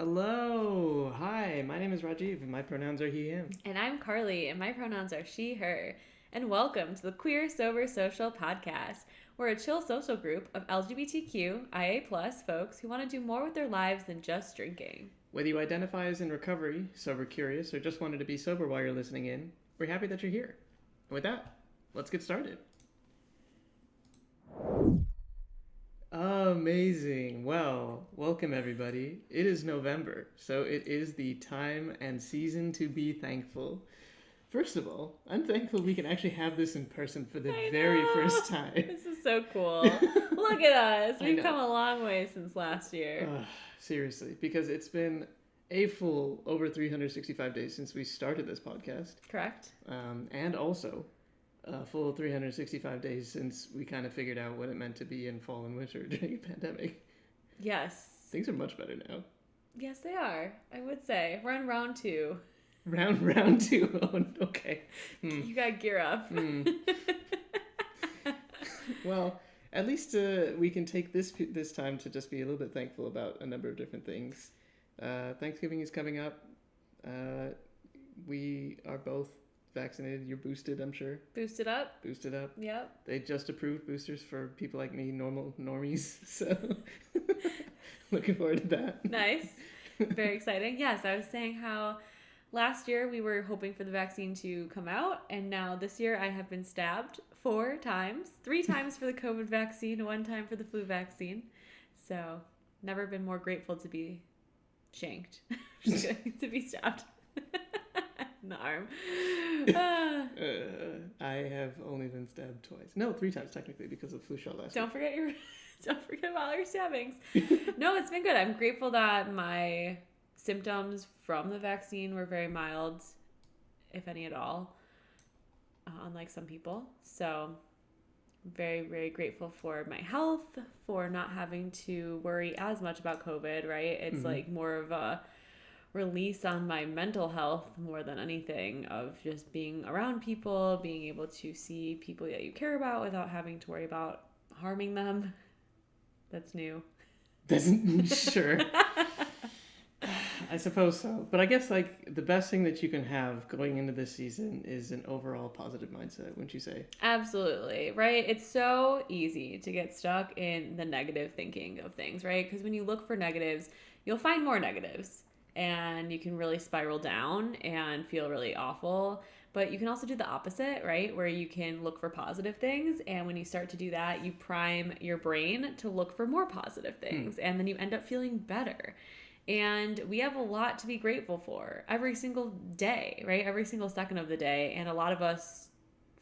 Hello. Hi, my name is Rajiv and my pronouns are he, him. And I'm Carly, and my pronouns are she, her. And welcome to the Queer Sober Social Podcast. We're a chill social group of LGBTQ, IA+ folks who want to do more with their lives than just drinking. Whether you identify as in recovery, sober curious, or just wanted to be sober while you're listening in, we're happy that you're here. And with that, let's get started. Amazing. Well, welcome everybody. It is November, so it is the time and season to be thankful. First of all, I'm thankful we can actually have this in person for the very first time. This is so cool. Look at us. We've come a long way since last year. Seriously, because it's been a full over 365 days since we started this podcast. Correct. And also a full 365 days since we kind of figured out what it meant to be in fall and winter during a pandemic. Yes. Things are much better now. Yes, they are. I would say. We're on round 2. Round 2. Oh, okay. You got to gear up. Well, at least we can take this time to just be a little bit thankful about a number of different things. Thanksgiving is coming up. We are both vaccinated. You're boosted, I'm sure. Boosted up. Yep. They just approved boosters for people like me, normies. So looking forward to that. Nice. Very exciting. Yes, I was saying how last year we were hoping for the vaccine to come out, and now this year I have been stabbed 4 times. 3 times for the COVID vaccine, 1 time for the flu vaccine. So never been more grateful to be shanked. To be stabbed. In the arm. I have only been stabbed twice. No, 3 times technically because of flu shot last Don't forget about all your stabbings. No, it's been good. I'm grateful that my symptoms from the vaccine were very mild, if any at all, unlike some people. So very, very grateful for my health, for not having to worry as much about COVID, right? It's like more of a release on my mental health more than anything, of just being around people, being able to see people that you care about without having to worry about harming them. That's new. Sure. I suppose so. But I guess like the best thing that you can have going into this season is an overall positive mindset, wouldn't you say? Absolutely, right? It's so easy to get stuck in the negative thinking of things, right? Because when you look for negatives, you'll find more negatives. And you can really spiral down and feel really awful. But you can also do the opposite, right? Where you can look for positive things. And when you start to do that, you prime your brain to look for more positive things. And then you end up feeling better. And we have a lot to be grateful for every single day, right? Every single second of the day. And a lot of us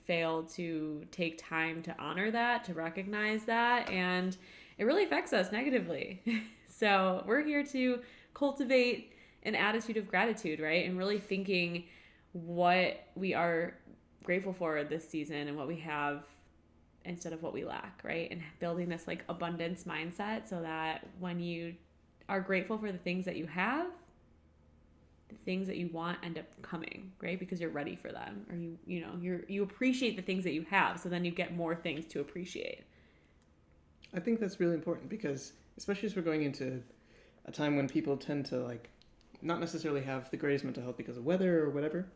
fail to take time to honor that, to recognize that. And it really affects us negatively. So we're here to cultivate an attitude of gratitude, right? And really thinking what we are grateful for this season and what we have instead of what we lack, right? And building this like abundance mindset so that when you are grateful for the things that you have, the things that you want end up coming, right? Because you're ready for them, or you appreciate the things that you have, so then you get more things to appreciate. I think that's really important because especially as we're going into a time when people tend to like not necessarily have the greatest mental health because of weather or whatever,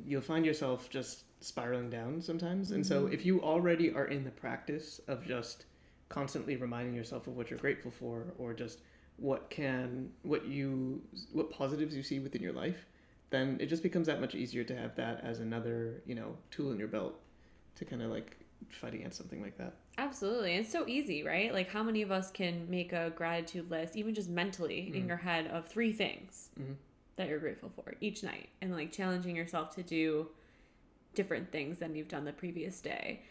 you'll find yourself just spiraling down sometimes. And so if you already are in the practice of just constantly reminding yourself of what you're grateful for, or just what positives you see within your life, then it just becomes that much easier to have that as another, tool in your belt to kind of like fight against something like that. Absolutely. It's so easy, right? Like how many of us can make a gratitude list, even just mentally in your head, of 3 things that you're grateful for each night, and like challenging yourself to do different things than you've done the previous day.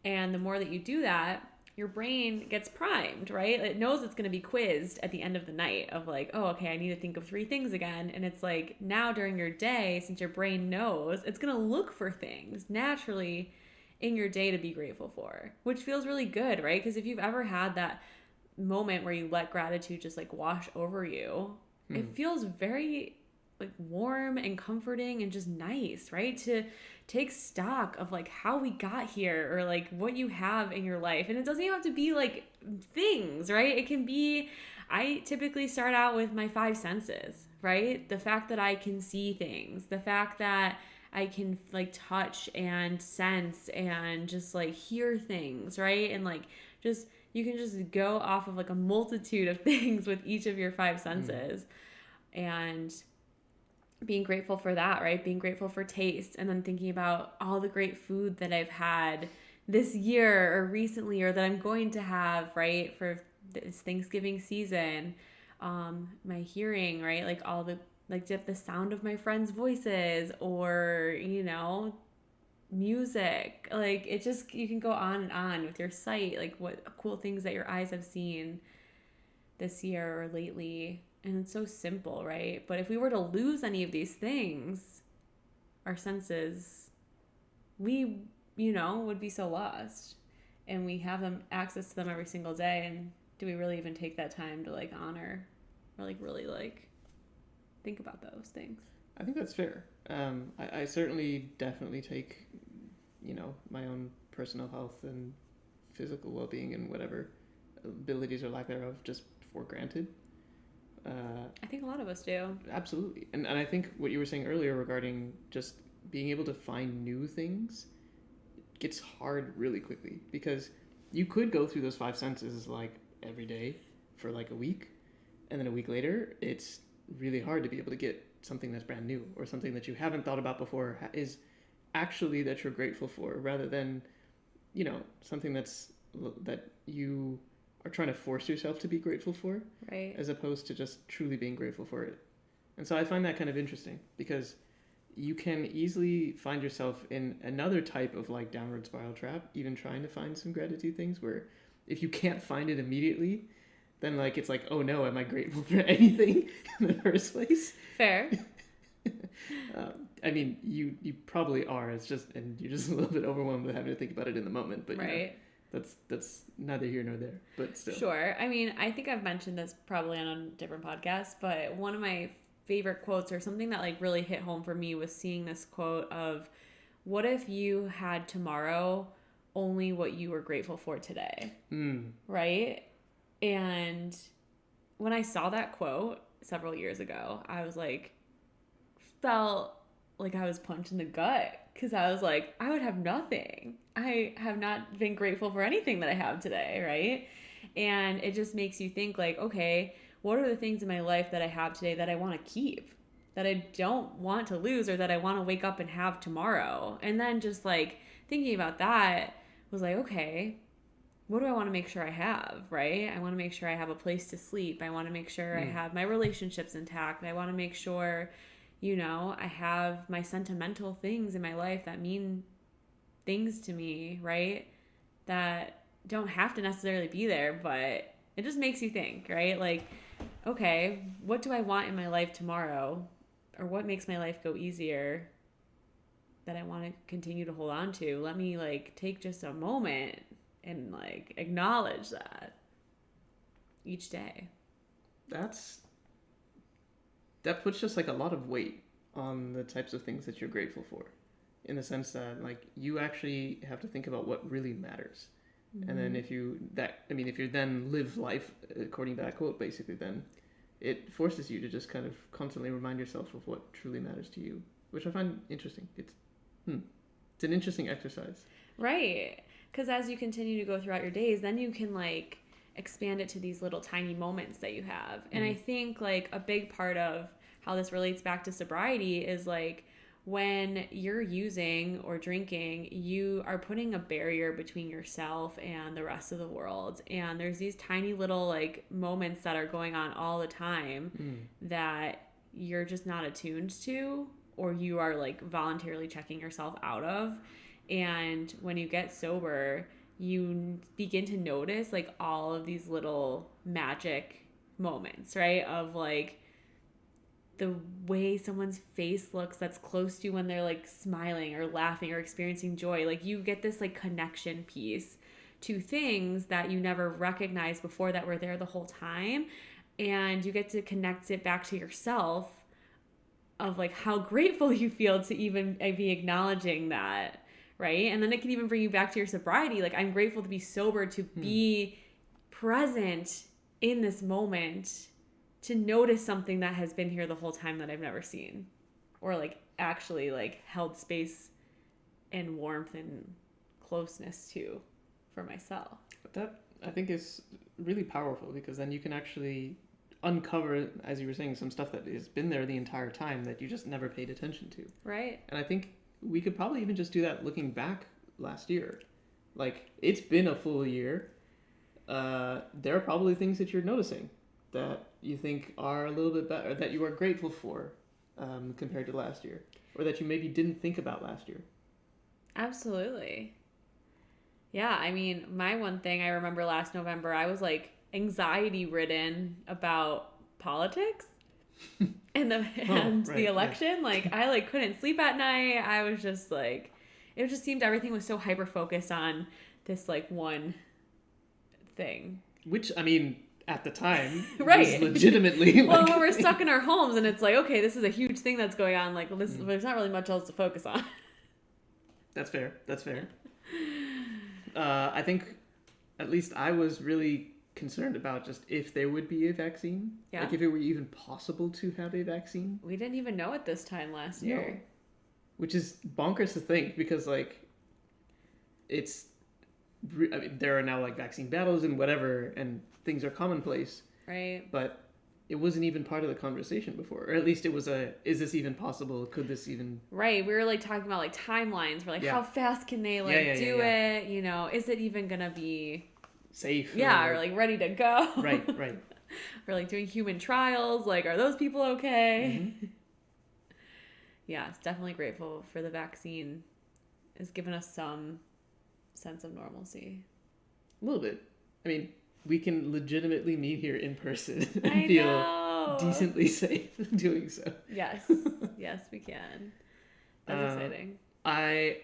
And the more that you do that, your brain gets primed, right? It knows it's going to be quizzed at the end of the night of like, oh, okay, I need to think of 3 things again. And it's like now during your day, since your brain knows, it's going to look for things naturally in your day to be grateful for, which feels really good, right? Because if you've ever had that moment where you let gratitude just like wash over you, it feels very like warm and comforting and just nice, right? To take stock of like how we got here or like what you have in your life. And it doesn't even have to be like things, right? It can be, I typically start out with my five senses, right? The fact that I can see things, the fact that I can like touch and sense and just like hear things, right? And like just you can just go off of like a multitude of things with each of your five senses. And being grateful for that, right? Being grateful for taste, and then thinking about all the great food that I've had this year or recently or that I'm going to have, right? For this Thanksgiving season. My hearing, right? Like all the like just the sound of my friends' voices or, you know, music. Like it just you can go on and on with your sight, like what cool things that your eyes have seen this year or lately. And it's so simple, right? But if we were to lose any of these things, our senses, we, you know, would be so lost. And we have them access to them every single day. And do we really even take that time to like honor or like really like think about those things? I think that's fair. I certainly definitely take, you know, my own personal health and physical well-being and whatever abilities or lack thereof just for granted. I think a lot of us do. Absolutely. And I think what you were saying earlier regarding just being able to find new things gets hard really quickly because you could go through those five senses like every day for like a week, and then a week later it's really hard to be able to get something that's brand new or something that you haven't thought about before is actually that you're grateful for, rather than, you know, something that you are trying to force yourself to be grateful for, right? As opposed to just truly being grateful for it. And so I find that kind of interesting because you can easily find yourself in another type of like downward spiral trap, even trying to find some gratitude things where if you can't find it immediately, then like it's like, oh no, am I grateful for anything in the first place? Fair. I mean, you probably are. It's just, and you're just a little bit overwhelmed with having to think about it in the moment. But right. You know, that's neither here nor there. But still, sure. I mean, I think I've mentioned this probably on a different podcast, but one of my favorite quotes or something that like really hit home for me was seeing this quote of, "What if you had tomorrow only what you were grateful for today?" Right? And when I saw that quote several years ago, I was like, felt like I was punched in the gut because I was like, I would have nothing. I have not been grateful for anything that I have today, right? And it just makes you think like, okay, what are the things in my life that I have today that I want to keep, that I don't want to lose, or that I want to wake up and have tomorrow? And then just like thinking about that was like, okay, what do I want to make sure I have, right? I want to make sure I have a place to sleep. I want to make sure I have my relationships intact. I want to make sure, you know, I have my sentimental things in my life that mean things to me, right? That don't have to necessarily be there, but it just makes you think, right? Like, okay, what do I want in my life tomorrow? Or what makes my life go easier that I want to continue to hold on to? Let me like take just a moment and like acknowledge that each day. That puts just like a lot of weight on the types of things that you're grateful for, in the sense that like you actually have to think about what really matters. And then if you then live life according to that quote, basically, then it forces you to just kind of constantly remind yourself of what truly matters to you, which I find interesting. It's an interesting exercise. Right. Because as you continue to go throughout your days, then you can like expand it to these little tiny moments that you have. And I think like a big part of how this relates back to sobriety is like when you're using or drinking, you are putting a barrier between yourself and the rest of the world. And there's these tiny little like moments that are going on all the time that you're just not attuned to, or you are like voluntarily checking yourself out of. And when you get sober, you begin to notice like all of these little magic moments, right? Of like the way someone's face looks that's close to you when they're like smiling or laughing or experiencing joy. Like you get this like connection piece to things that you never recognized before that were there the whole time. And you get to connect it back to yourself of like how grateful you feel to even be acknowledging that, right? And then it can even bring you back to your sobriety. Like, I'm grateful to be sober, to be present in this moment, to notice something that has been here the whole time that I've never seen, or like actually like held space and warmth and closeness to for myself. That, I think, is really powerful, because then you can actually uncover, as you were saying, some stuff that has been there the entire time that you just never paid attention to. Right. And I think we could probably even just do that looking back last year. Like, it's been a full year. There are probably things that you're noticing that you think are a little bit better, that you are grateful for compared to last year, or that you maybe didn't think about last year. Absolutely. Yeah, I mean, my one thing I remember last November, I was like anxiety ridden about politics and the election. Yeah. Like, I like couldn't sleep at night. I was just like, it just seemed everything was so hyper focused on this like one thing. Which, I mean, at the time, right, was legitimately well, when we're stuck in our homes and it's like, okay, this is a huge thing that's going on. Like, there's not really much else to focus on. That's fair. I think at least I was really concerned about just if there would be a vaccine. Yeah. Like, if it were even possible to have a vaccine. We didn't even know it this time last year. No. Which is bonkers to think, because like I mean, there are now like vaccine battles and whatever, and things are commonplace. Right. But it wasn't even part of the conversation before, or at least it was is this even possible? Could this even? Right. We were like talking about like timelines. We're like, how fast can they like do it? You know, is it even gonna be safe? Yeah, or like ready to go. Right. We're like doing human trials. Like, are those people okay? Mm-hmm. Yeah, it's definitely grateful for the vaccine. It's given us some sense of normalcy. A little bit. I mean, we can legitimately meet here in person and I feel know. Decently safe doing so. Yes, we can. That's exciting. I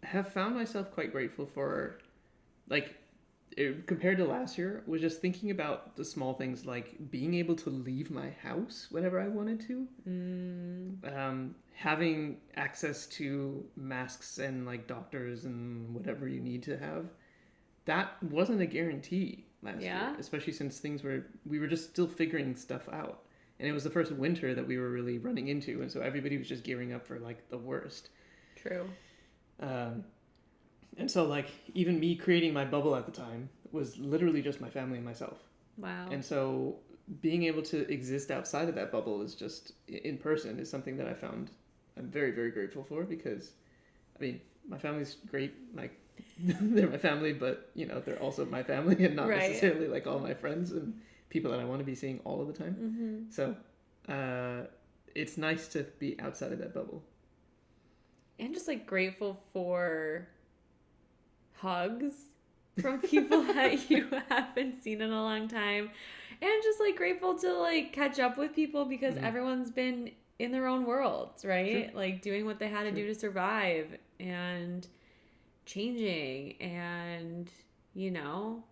have found myself quite grateful for, like, compared to last year, was just thinking about the small things, like being able to leave my house whenever I wanted to. Having access to masks and like doctors and whatever you need to have. That wasn't a guarantee last year, especially since we were just still figuring stuff out. And it was the first winter that we were really running into, and so everybody was just gearing up for like the worst. True. And so like even me creating my bubble at the time was literally just my family and myself. Wow. And so being able to exist outside of that bubble is just in person is something that I'm very, very grateful for, because I mean, my family's great. Like, they're my family, but you know, they're also my family, and not necessarily like all my friends and people that I want to be seeing all of the time. Mm-hmm. So it's nice to be outside of that bubble. And just like grateful for hugs from people that you haven't seen in a long time, and just like grateful to like catch up with people, because everyone's been in their own worlds, right? Sure. Like doing what they had to do to survive and changing, and you know,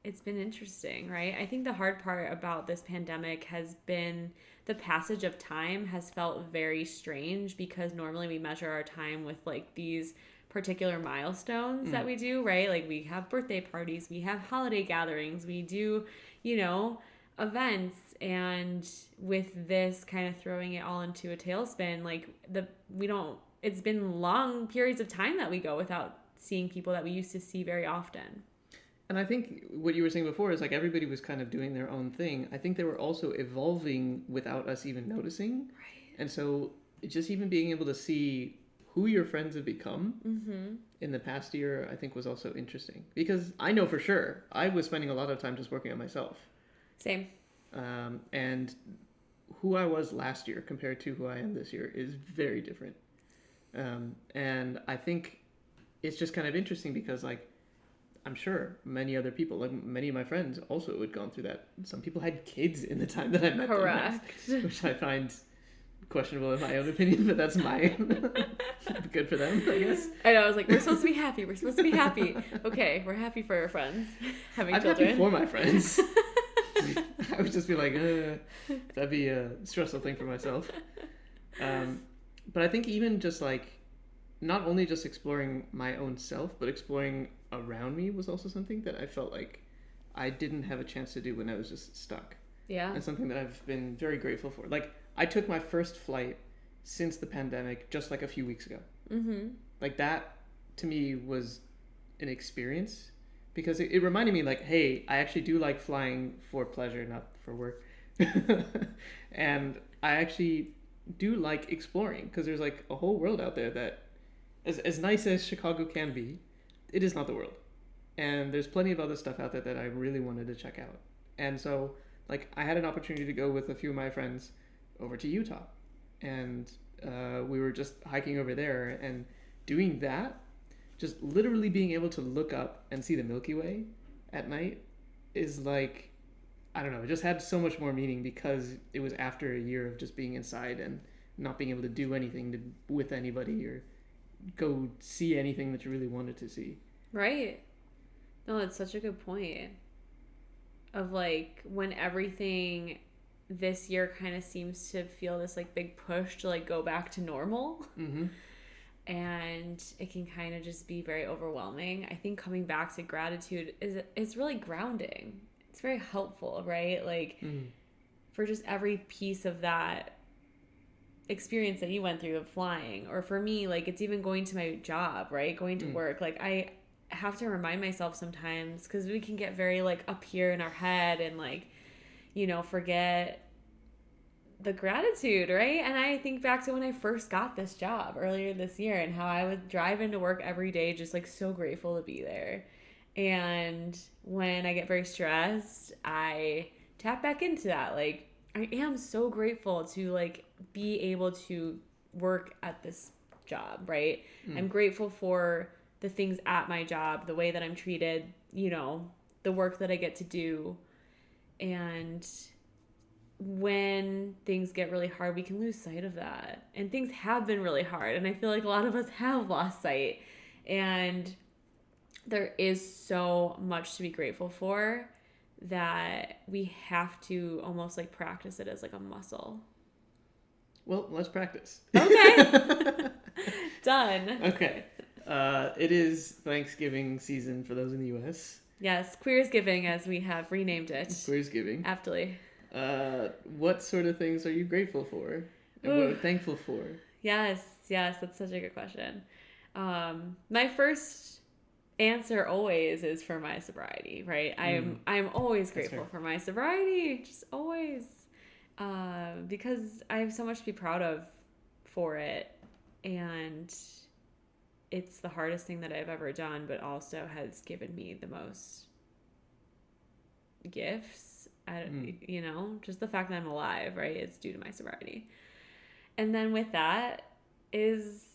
it's been interesting, right? I think the hard part about this pandemic has been the passage of time has felt very strange, because normally we measure our time with like these particular milestones that we do, right? Like we have birthday parties, we have holiday gatherings, we do, you know, events, and with this kind of throwing it all into a tailspin, like it's been long periods of time that we go without seeing people that we used to see very often. And I think what you were saying before is like everybody was kind of doing their own thing. I think they were also evolving without us even noticing. Right. And so just even being able to see who your friends have become in the past year, I think was also interesting. Because I know for sure I was spending a lot of time just working on myself. Same. And who I was last year compared to who I am this year is very different. And I think it's just kind of interesting because, like, I'm sure many other people, like many of my friends, also had gone through that. Some people had kids in the time that I met them, which I find questionable in my own opinion, but that's good for them, I guess. I know, I was like, we're supposed to be happy. Okay, we're happy for our friends having children. I'm happy for my friends. I would just be like, that'd be a stressful thing for myself. But I think even just like, not only just exploring my own self, but exploring around me was also something that I felt like I didn't have a chance to do when I was just stuck. Yeah. And something that I've been very grateful for. Like, I took my first flight since the pandemic just like a few weeks ago. Mm-hmm. Like, that to me was an experience because it reminded me, like, hey, I actually do like flying for pleasure, not for work. And I actually do like exploring because there's like a whole world out there that, as nice as Chicago can be, it is not the world. And there's plenty of other stuff out there that I really wanted to check out. And so, like, I had an opportunity to go with a few of my friends over to Utah. And we were just hiking over there and doing that, just literally being able to look up and see the Milky Way at night is like, I don't know, it just had so much more meaning because it was after a year of just being inside and not being able to do anything with anybody or go see anything that you really wanted to see. Right. No, that's such a good point. Of like when everything this year kind of seems to feel this like big push to like go back to normal. Mm-hmm. And it can kind of just be very overwhelming. I think coming back to gratitude is really grounding. It's very helpful, right? Like for just every piece of that experience that you went through of flying, or for me, like it's even going to my job, right? Going to work. Like I have to remind myself sometimes because we can get very like up here in our head and like, you know, forget the gratitude, right? And I think back to when I first got this job earlier this year and how I would drive into work every day just like so grateful to be there. And when I get very stressed, I tap back into that. Like I am so grateful to like be able to work at this job, right? I'm grateful for the things at my job, the way that I'm treated, you know, the work that I get to do. And when things get really hard, we can lose sight of that. And things have been really hard. And I feel like a lot of us have lost sight. And there is so much to be grateful for that we have to almost like practice it as like a muscle. Well, let's practice. Okay. Done. Okay. It is Thanksgiving season for those in the U.S. Yes, Queersgiving as we have renamed it. Queersgiving. Aptly. What sort of things are you grateful for? And what are you thankful for? Yes, that's such a good question. My first answer always is for my sobriety, right? I'm always grateful for my sobriety, just always, because I have so much to be proud of for it, and it's the hardest thing that I've ever done, but also has given me the most gifts. You know, just the fact that I'm alive, right? It's due to my sobriety. And then with that is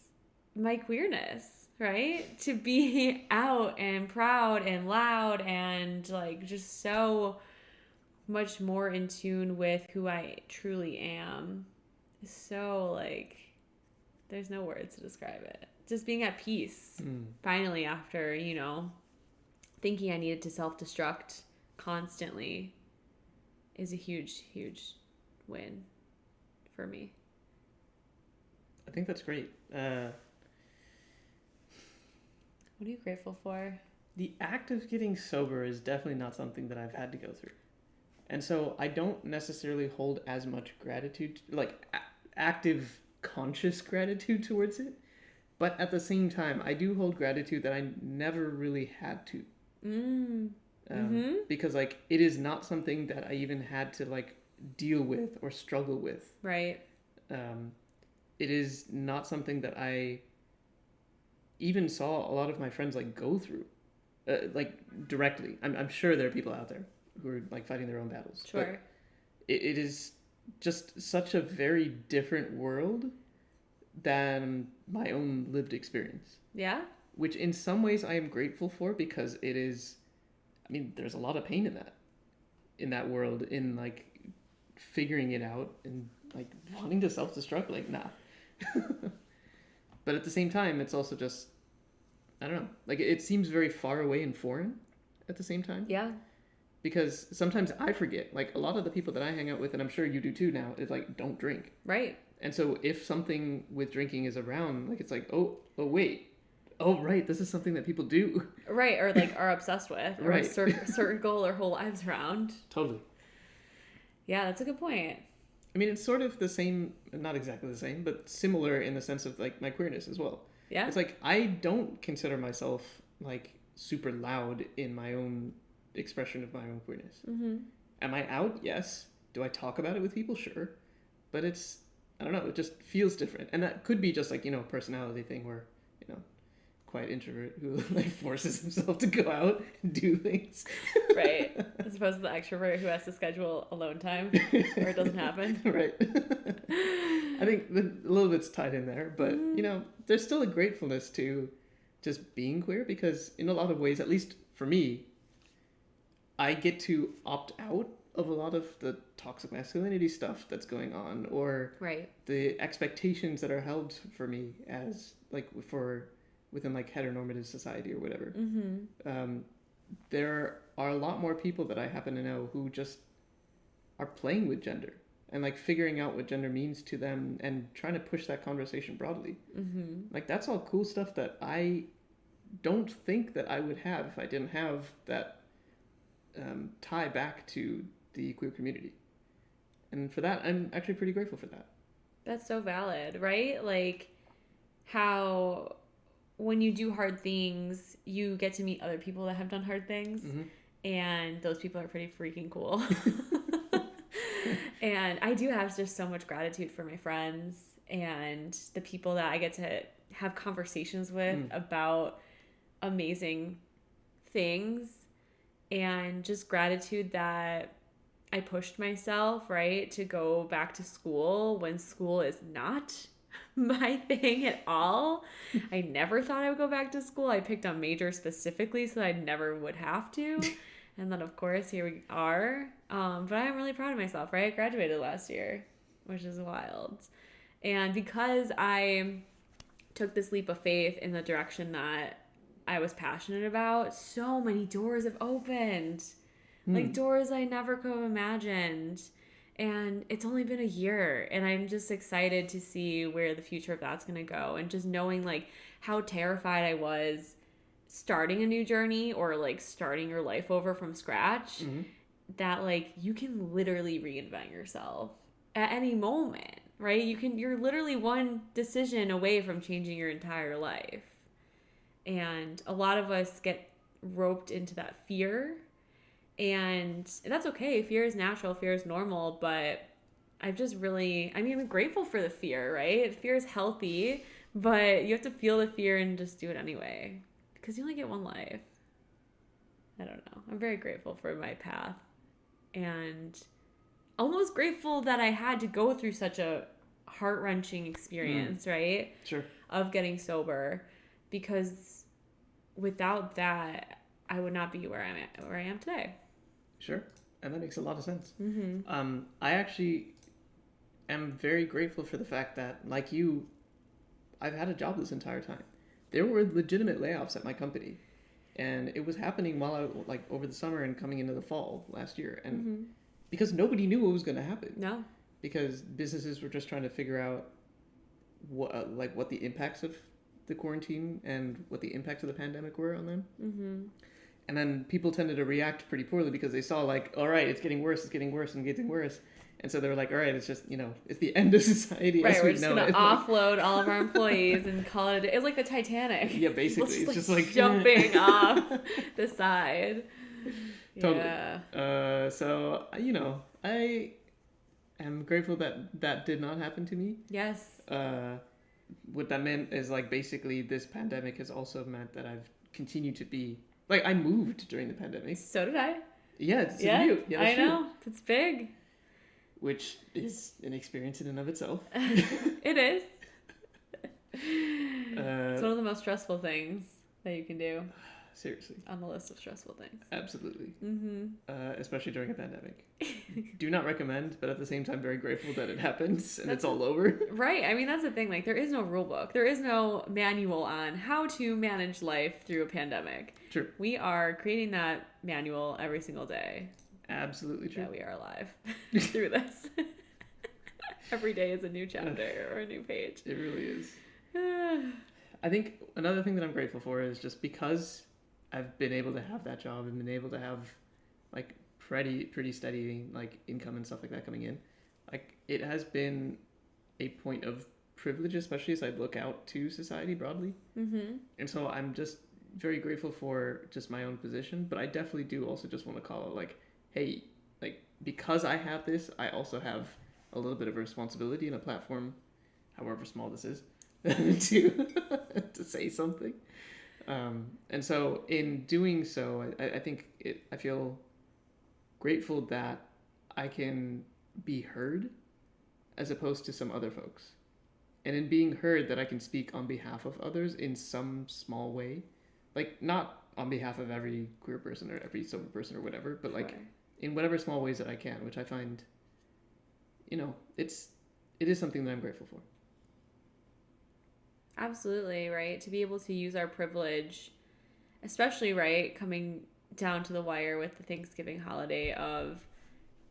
my queerness, right? To be out and proud and loud and like just so much more in tune with who I truly am. So like, there's no words to describe it. Just being at peace, finally, after, you know, thinking I needed to self-destruct constantly is a huge, huge win for me. I think that's great. What are you grateful for? The act of getting sober is definitely not something that I've had to go through. And so I don't necessarily hold as much gratitude, like active, conscious gratitude towards it. But at the same time, I do hold gratitude that I never really had to. Because, like, it is not something that I even had to, like, deal with or struggle with. Right. It is not something that I even saw a lot of my friends, like, go through. Like, directly. I'm sure there are people out there who are, like, fighting their own battles. Sure. But it is just such a very different world than my own lived experience. Yeah. Which in some ways I am grateful for because it is, I mean, there's a lot of pain in that world, in like figuring it out and like wanting to self-destruct, like, nah. But at the same time, it's also just, I don't know, like it seems very far away and foreign at the same time. Yeah. because sometimes I forget. Like a lot of the people that I hang out with, and I'm sure you do too now, is like don't drink. Right. And so if something with drinking is around, like it's like, oh wait, oh right, this is something that people do. Right, or like are obsessed with, or Right. circle their whole lives around. Totally. Yeah, that's a good point. I mean, it's sort of the same, not exactly the same, but similar in the sense of like my queerness as well. Yeah. It's like I don't consider myself like super loud in my own expression of my own queerness. Mm-hmm. Am I out? Yes. Do I talk about it with people? Sure. But it's, I don't know, it just feels different. And that could be just like, a personality thing where, quiet introvert who like forces himself to go out and do things. Right. As opposed to the extrovert who has to schedule alone time or it doesn't happen. Right. I think a little bit's tied in there, but there's still a gratefulness to just being queer because in a lot of ways, at least for me, I get to opt out of a lot of the toxic masculinity stuff that's going on or right. the expectations that are held for me as like within like heteronormative society or whatever. Mm-hmm. There are a lot more people that I happen to know who just are playing with gender and like figuring out what gender means to them and trying to push that conversation broadly. Mm-hmm. Like that's all cool stuff that I don't think that I would have if I didn't have that tie back to the queer community. And for that, I'm actually pretty grateful for that. That's so valid, right? Like how when you do hard things, you get to meet other people that have done hard things. Mm-hmm. And those people are pretty freaking cool. And I do have just so much gratitude for my friends and the people that I get to have conversations with about amazing things, and just gratitude that I pushed myself, right, to go back to school when school is not my thing at all. I never thought I would go back to school. I picked a major specifically so that I never would have to. And then, of course, here we are. But I'm really proud of myself, right? I graduated last year, which is wild. And because I took this leap of faith in the direction that I was passionate about, so many doors have opened. Like doors I never could have imagined. And it's only been a year, and I'm just excited to see where the future of that's going to go. And just knowing like how terrified I was starting a new journey or like starting your life over from scratch, that like you can literally reinvent yourself at any moment, right? You're literally one decision away from changing your entire life. And a lot of us get roped into that fear. And that's okay. Fear is natural. Fear is normal. But I'm grateful for the fear, right? Fear is healthy, but you have to feel the fear and just do it anyway. Because you only get one life. I don't know. I'm very grateful for my path. And almost grateful that I had to go through such a heart-wrenching experience, right? Sure. Of getting sober. Because without that, I would not be where I am today. Sure. And that makes a lot of sense. Mm-hmm. I actually am very grateful for the fact that, like you, I've had a job this entire time. There were legitimate layoffs at my company. And it was happening while over the summer and coming into the fall last year. And because nobody knew what was going to happen. No. Because businesses were just trying to figure out what the impacts of the quarantine and what the impacts of the pandemic were on them. Mm-hmm. And then people tended to react pretty poorly because they saw all right, it's getting worse and getting worse. And so they were like, all right, it's just, it's the end of society as we know it. Right, we're just going to offload all of our employees and call it, it was like the Titanic. Yeah, basically. It's just like jumping off the side. Totally. Yeah. So, I am grateful that did not happen to me. Yes. What that meant is basically this pandemic has also meant that I've continued to be, I moved during the pandemic. So did I. Yeah, it's you. Yeah, I know. It's big. Which is an experience in and of itself. It is. It's one of the most stressful things that you can do. seriously. On the list of stressful things. Absolutely. Mm-hmm. Especially during a pandemic. Do not recommend, but at the same time, very grateful that it happens and That's it's all over. Right. I mean, that's the thing. Like, there is no rule book. There is no manual on how to manage life through a pandemic. True. We are creating that manual every single day. Absolutely true. That we are alive through this. Every day is a new chapter or a new page. It really is. I think another thing that I'm grateful for is just because I've been able to have that job and been able to have like pretty steady like income and stuff like that coming in, like it has been a point of privilege, especially as I look out to society broadly. Mm-hmm. And so I'm just very grateful for just my own position, but I definitely do also just want to call it like, hey, like because I have this, I also have a little bit of a responsibility in a platform, however small this is, to to say something. And so in doing so, I think I feel grateful that I can be heard as opposed to some other folks. And in being heard that I can speak on behalf of others in some small way. Like not on behalf of every queer person or every sober person or whatever, but like in whatever small ways that I can, which I find, you know, it is something that I'm grateful for. Absolutely, right? To be able to use our privilege, especially, right, coming down to the wire with the Thanksgiving holiday of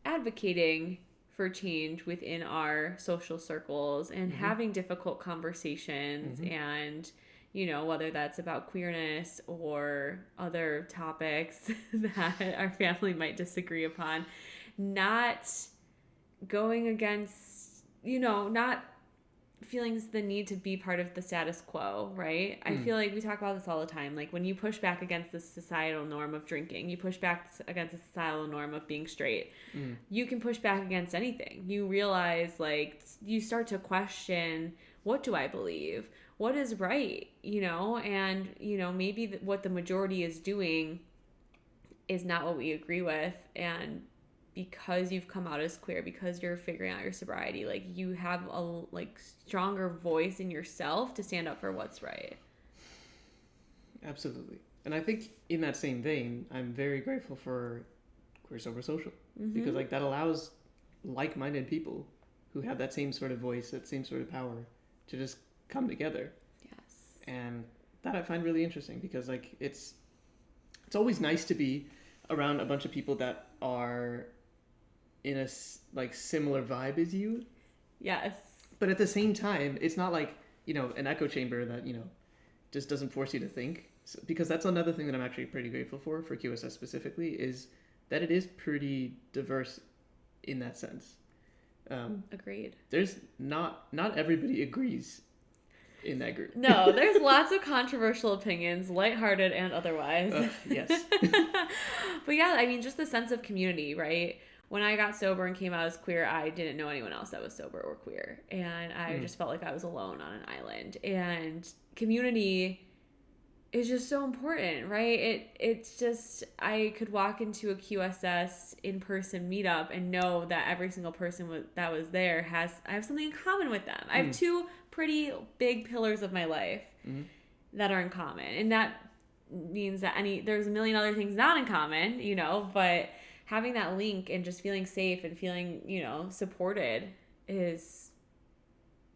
advocating for change within our social circles and Mm-hmm. having difficult conversations Mm-hmm. and, you know, whether that's about queerness or other topics that our family might disagree upon, not going against, you know, not feeling the need to be part of the status quo, right? I feel like we talk about this all the time. Like when you push back against the societal norm of drinking, you push back against the societal norm of being straight, you can push back against anything. You realize, like, you start to question, what do I believe? What is right? You know, and, you know, maybe what the majority is doing is not what we agree with. And because you've come out as queer, because you're figuring out your sobriety, like you have a like stronger voice in yourself to stand up for what's right. Absolutely. And I think in that same vein, I'm very grateful for Queer Sober Social because like that allows like-minded people who have that same sort of voice, that same sort of power to just come together. Yes. And that I find really interesting because like it's always nice to be around a bunch of people that are in a like similar vibe as you, Yes. but at the same time it's not like, you know, an echo chamber that, you know, just doesn't force you to think. So, because that's another thing that I'm actually pretty grateful for QSS specifically is that it is pretty diverse in that sense. Agreed. There's not everybody agrees in that group. No, there's lots of controversial opinions, lighthearted and otherwise. Yes. But yeah, I mean, just the sense of community, right? When I got sober and came out as queer, I didn't know anyone else that was sober or queer. And I just felt like I was alone on an island. And community is just so important, right? It's just, I could walk into a QSS in-person meetup and know that every single person that was there I have something in common with them. I have two pretty big pillars of my life that are in common. And that means that there's a million other things not in common, you know, but having that link and just feeling safe and feeling, you know, supported is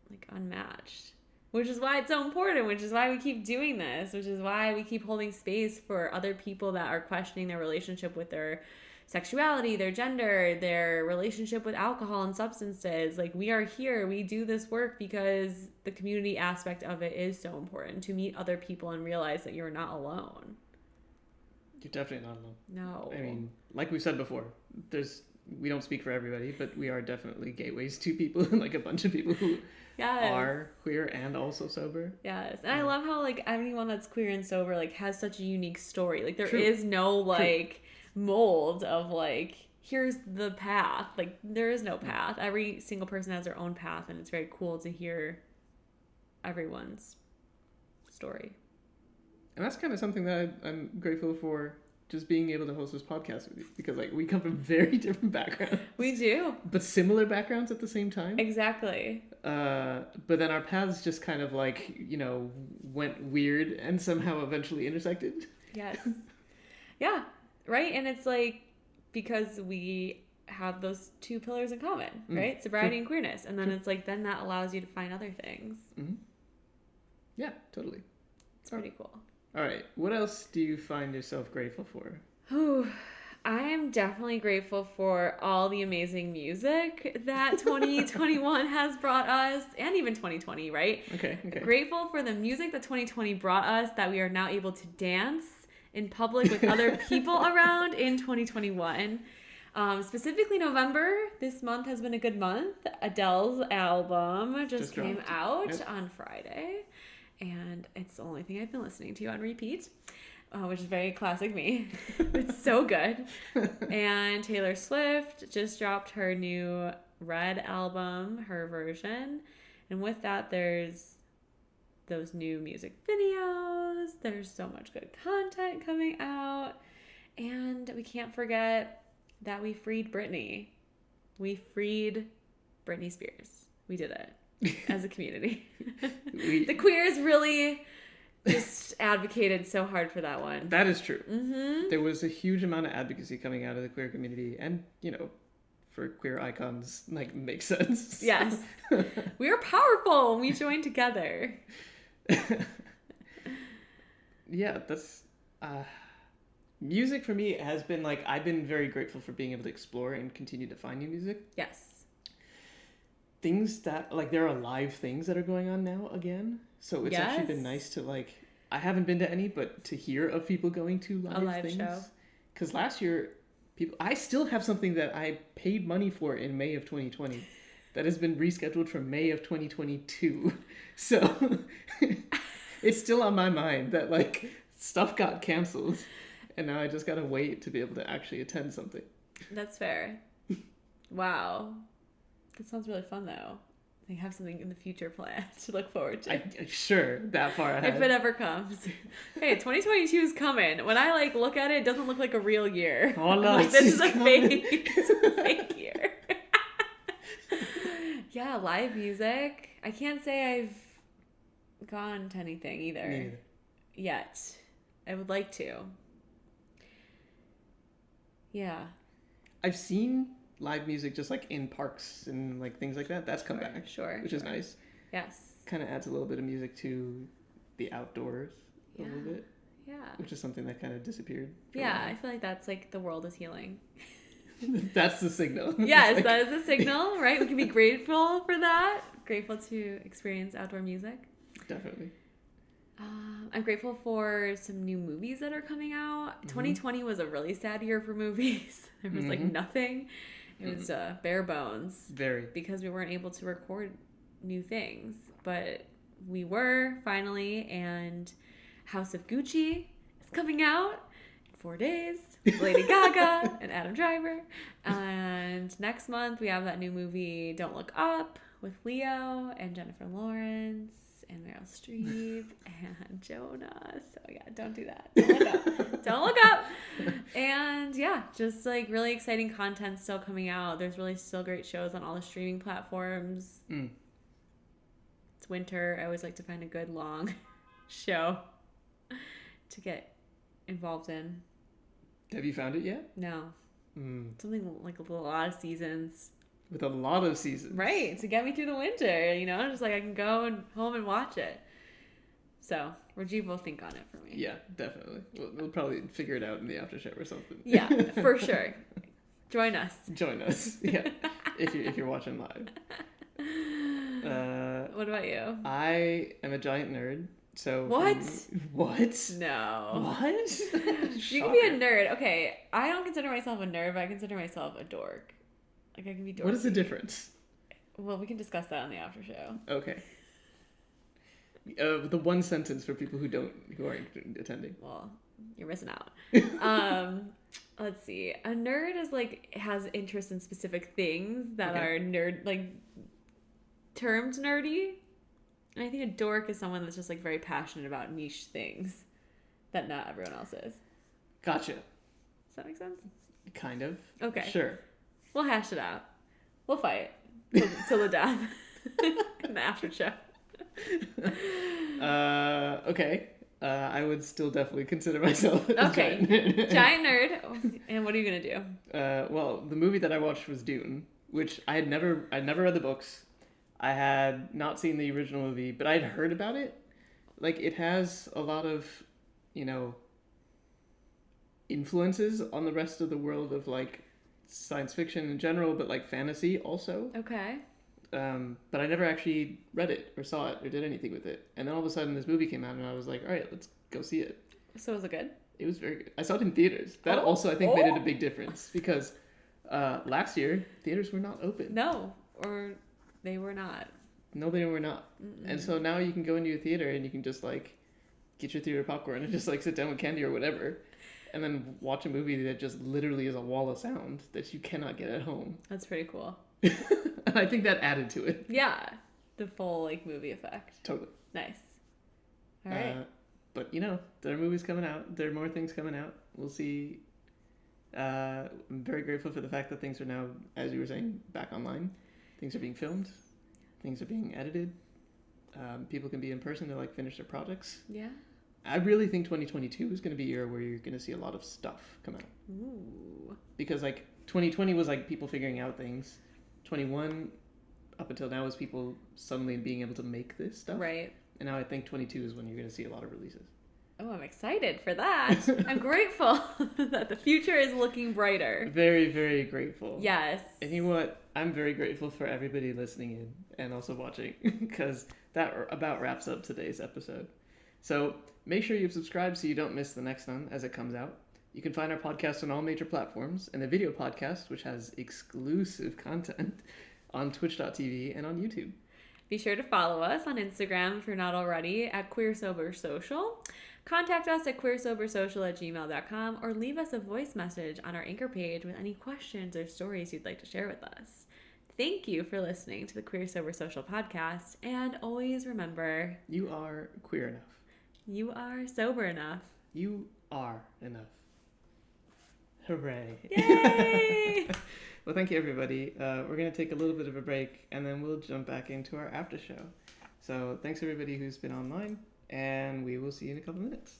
like unmatched, which is why it's so important, which is why we keep doing this, which is why we keep holding space for other people that are questioning their relationship with their sexuality, their gender, their relationship with alcohol and substances. Like, we are here, we do this work because the community aspect of it is so important, to meet other people and realize that you're not alone. You're definitely not alone. No. I mean, like we said before, we don't speak for everybody, but we are definitely gateways to people, like a bunch of people who are queer and also sober. Yes. And I love how, like, anyone that's queer and sober, like, has such a unique story. Like, there True. is no, like, mold of, like, here's the path. Like, there is no path. Every single person has their own path, and it's very cool to hear everyone's story. And that's kind of something that I'm grateful for, just being able to host this podcast with you, because like we come from very different backgrounds. We do. But similar backgrounds at the same time. Exactly. But then our paths just kind of like, you know, went weird and somehow eventually intersected. Yes. Yeah. Right. And it's like because we have those two pillars in common, right? Sobriety and queerness. And then it's like, then that allows you to find other things. Mm-hmm. Yeah, totally. It's pretty cool. All right. What else do you find yourself grateful for? I am definitely grateful for all the amazing music that 2021 has brought us, and even 2020, right? Okay. Grateful for the music that 2020 brought us, that we are now able to dance in public with other people around in 2021. Specifically November, this month has been a good month. Adele's album just came out on Friday, and it's the only thing I've been listening to on repeat. Which is very classic me. It's so good. And Taylor Swift just dropped her new Red album, her version. And with that, there's those new music videos. There's so much good content coming out. And we can't forget that we freed Britney. We freed Britney Spears. We did it as a community. The queers really just advocated so hard for that one. That is true. Mm-hmm. There was a huge amount of advocacy coming out of the queer community, and for queer icons, like, makes sense. Yes. We are powerful when we join together. Yeah, that's music for me has been like, I've been very grateful for being able to explore and continue to find new music. Yes. Things that, like, there are live things that are going on now again. So it's actually been nice to, like, I haven't been to any, but to hear of people going to live things. Show. Because last year, I still have something that I paid money for in May of 2020 that has been rescheduled for May of 2022. So it's still on my mind that, like, stuff got canceled, and now I just gotta wait to be able to actually attend something. That's fair. Wow. That sounds really fun, though. I have something in the future planned to look forward to. Sure, that far ahead. If it ever comes. Hey, 2022 is coming. When I, like, look at it, it doesn't look like a real year. Oh, no. Like, this is a fake year. Yeah, live music. I can't say I've gone to anything either. Me neither. Yet. I would like to. Yeah. I've seen live music just, like, in parks and, like, things like that. That's come back. Sure. Which is nice. Yes. Kind of adds a little bit of music to the outdoors a little bit. Yeah. Which is something that kind of disappeared. Yeah, I feel like that's, like, the world is healing. That's the signal. Yes, like... that is the signal, right? We can be grateful for that. Grateful to experience outdoor music. Definitely. I'm grateful for some new movies that are coming out. 2020 was a really sad year for movies. There was, like, nothing. It was bare bones. Very. Because we weren't able to record new things. But we were, finally, and House of Gucci is coming out in 4 days. Lady Gaga and Adam Driver. And next month we have that new movie, Don't Look Up, with Leo and Jennifer Lawrence and Meryl Streep and Jonah. So yeah, don't do that. Don't look up. Don't look up. And yeah, just, like, really exciting content still coming out. There's really still great shows on all the streaming platforms. It's winter. I always like to find a good long show to get involved in. Have you found it yet? No. Something like a lot of seasons. With a lot of seasons. Right, to get me through the winter, just like I can go home and watch it. So, Rajiv will think on it for me. Yeah, definitely. We'll probably figure it out in the after show or something. Yeah, for sure. Join us. Join us, yeah, if you're watching live. What about you? I am a giant nerd. So what? What? No. What? You can be a nerd. Okay, I don't consider myself a nerd, but I consider myself a dork. Like, I can be dorky. What is the difference? Well, we can discuss that on the after show. Okay. The one sentence for people who aren't attending. Well, you're missing out. Let's see. A nerd is, like, has interest in specific things that are termed nerdy. And I think a dork is someone that's just, like, very passionate about niche things that not everyone else is. Gotcha. Does that make sense? Kind of. Okay. Sure. We'll hash it out. We'll fight till the death in the after show. Okay. I would still definitely consider myself a Okay. giant nerd. Giant nerd. Oh, and what are you gonna do? Well, the movie that I watched was Dune, which I'd never read the books. I had not seen the original movie, but I'd heard about it. Like, it has a lot of, you know, influences on the rest of the world of, like, science fiction in general, but, like, fantasy also. Okay. But I never actually read it or saw it or did anything with it. And then all of a sudden this movie came out and I was like, all right, let's go see it. So was it good? It was very good. I saw it in theaters. That Oh. also, I think, made it a big difference because last year, theaters were not open. No, or they were not. No, they were not. Mm-mm. And so now you can go into a theater and you can just, like, get your theater popcorn and just, like, sit down with candy or whatever and then watch a movie that just literally is a wall of sound that you cannot get at home. That's pretty cool. And I think that added to it. Yeah, the full like movie effect. Totally. Nice. All right. But, you know, there are movies coming out. There are more things coming out. We'll see. I'm very grateful for the fact that things are now, as you were saying, back online. Things are being filmed. Things are being edited. People can be in person to, like, finish their projects. Yeah. I really think 2022 is going to be a year where you're going to see a lot of stuff come out. Ooh. Because, like, 2020 was, like, people figuring out things. 21, up until now, is people suddenly being able to make this stuff. Right. And now I think 22 is when you're going to see a lot of releases. Oh, I'm excited for that. I'm grateful that the future is looking brighter. Very, very grateful. Yes. And you know what? I'm very grateful for everybody listening in and also watching because that about wraps up today's episode. So make sure you've subscribed so you don't miss the next one as it comes out. You can find our podcast on all major platforms and the video podcast, which has exclusive content, on twitch.tv and on YouTube. Be sure to follow us on Instagram if you're not already at QueerSoberSocial. Contact us at queersobersocial@gmail.com or leave us a voice message on our Anchor page with any questions or stories you'd like to share with us. Thank you for listening to the Queer Sober Social podcast, and always remember, You are queer enough. you are sober enough. You are enough. Hooray. Yay! Well, thank you, everybody. We're going to take a little bit of a break, and then we'll jump back into our after show. So thanks, everybody who's been online, and we will see you in a couple minutes.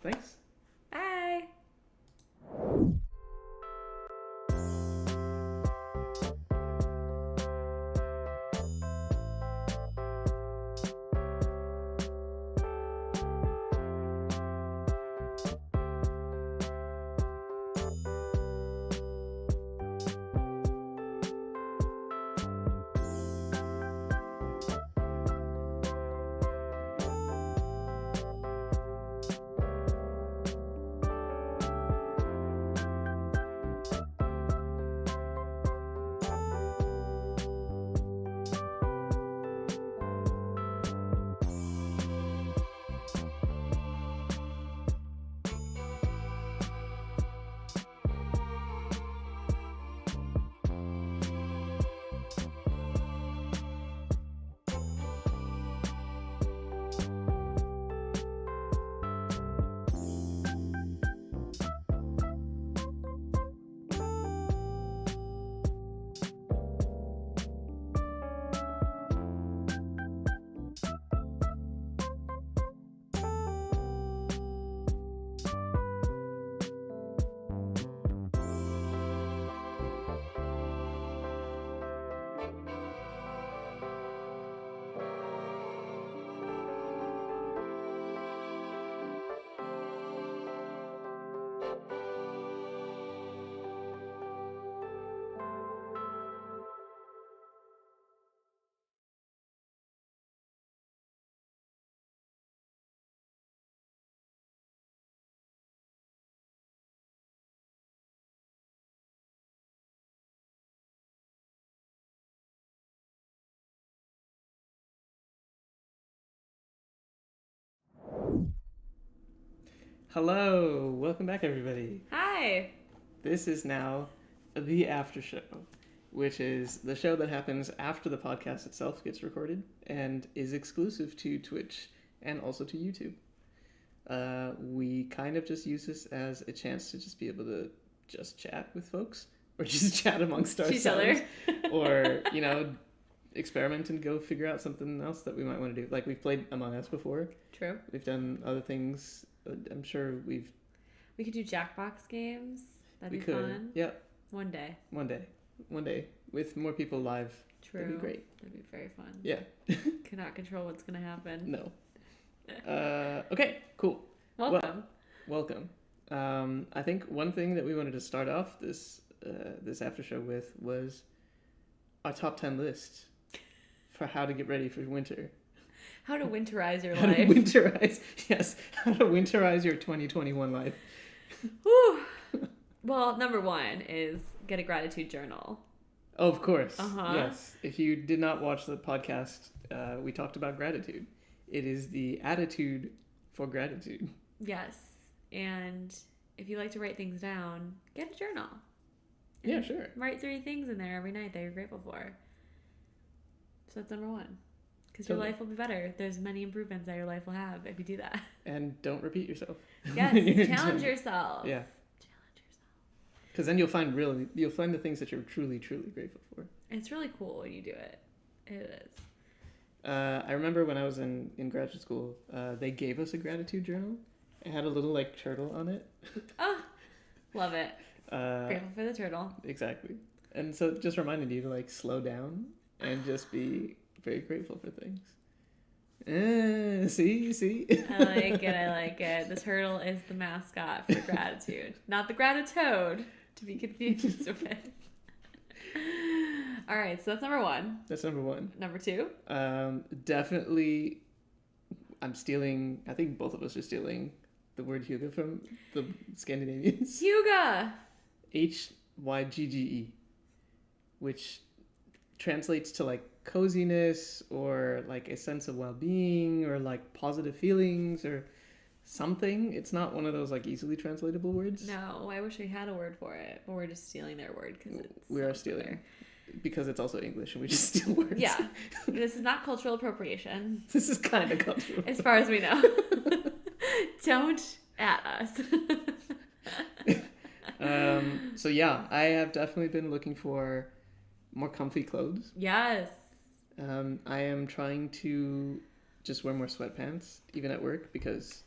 Thanks. Bye! Hello. Welcome back, everybody. Hi! This is now the after show, which is the show that happens after the podcast itself gets recorded and is exclusive to Twitch and also to YouTube. We kind of just use this as a chance to just be able to just chat with folks or just chat amongst Each other. ourselves or, you know, experiment and go figure out something else that we might want to do. Like we've played Among Us before. True. We've done other things. I'm sure We could do Jackbox games. That'd we be could. fun. Yeah, One day. one day with more people live. True. That'd be great. That'd be very fun. Yeah. Cannot control what's gonna happen. No. Okay. Cool. Welcome. Welcome. I think one thing that we wanted to start off this after show with was our top 10 list for how to get ready for winter. How to winterize your How life. to winterize, yes, how to winterize your 2021 life. Whew. Well, number one is get a gratitude journal. Oh, of course. Uh-huh. Yes. If you did not watch the podcast, we talked about gratitude. It is the attitude for gratitude. Yes. And if you like to write things down, get a journal. Yeah, sure. Write 3 things in there every night that you're grateful for. So that's number one. Because your Totally. life will be better. There's many improvements that your life will have if you do that. And don't repeat yourself. Yes. when you're Challenge done. yourself. Yeah. Challenge yourself. Because then you'll find the things that you're truly, truly grateful for. It's really cool when you do it. It is. I remember when I was in graduate school, they gave us a gratitude journal. It had a little like turtle on it. Oh, love it. Uh, Grateful for the turtle. exactly. And so it just reminded you to like slow down and just be very grateful for things. See? I like it. The turtle is the mascot for gratitude. Not the gratitoad, to be confused with. All right, so that's number one. That's number one. Number two? Definitely, I think both of us are stealing the word hygge from the Scandinavians. Hygge! Hygge, which translates to like coziness or like a sense of well-being or like positive feelings or something. It's not one of those like easily translatable words. No, I wish we had a word for it, but we're just stealing their word because We are stealing because it's also English and we just steal words. Yeah, this is not cultural appropriation, This is kind of cultural. as far as we know. Don't at us. So yeah, I have definitely been looking for more comfy clothes. Yes. I am trying to just wear more sweatpants, even at work, because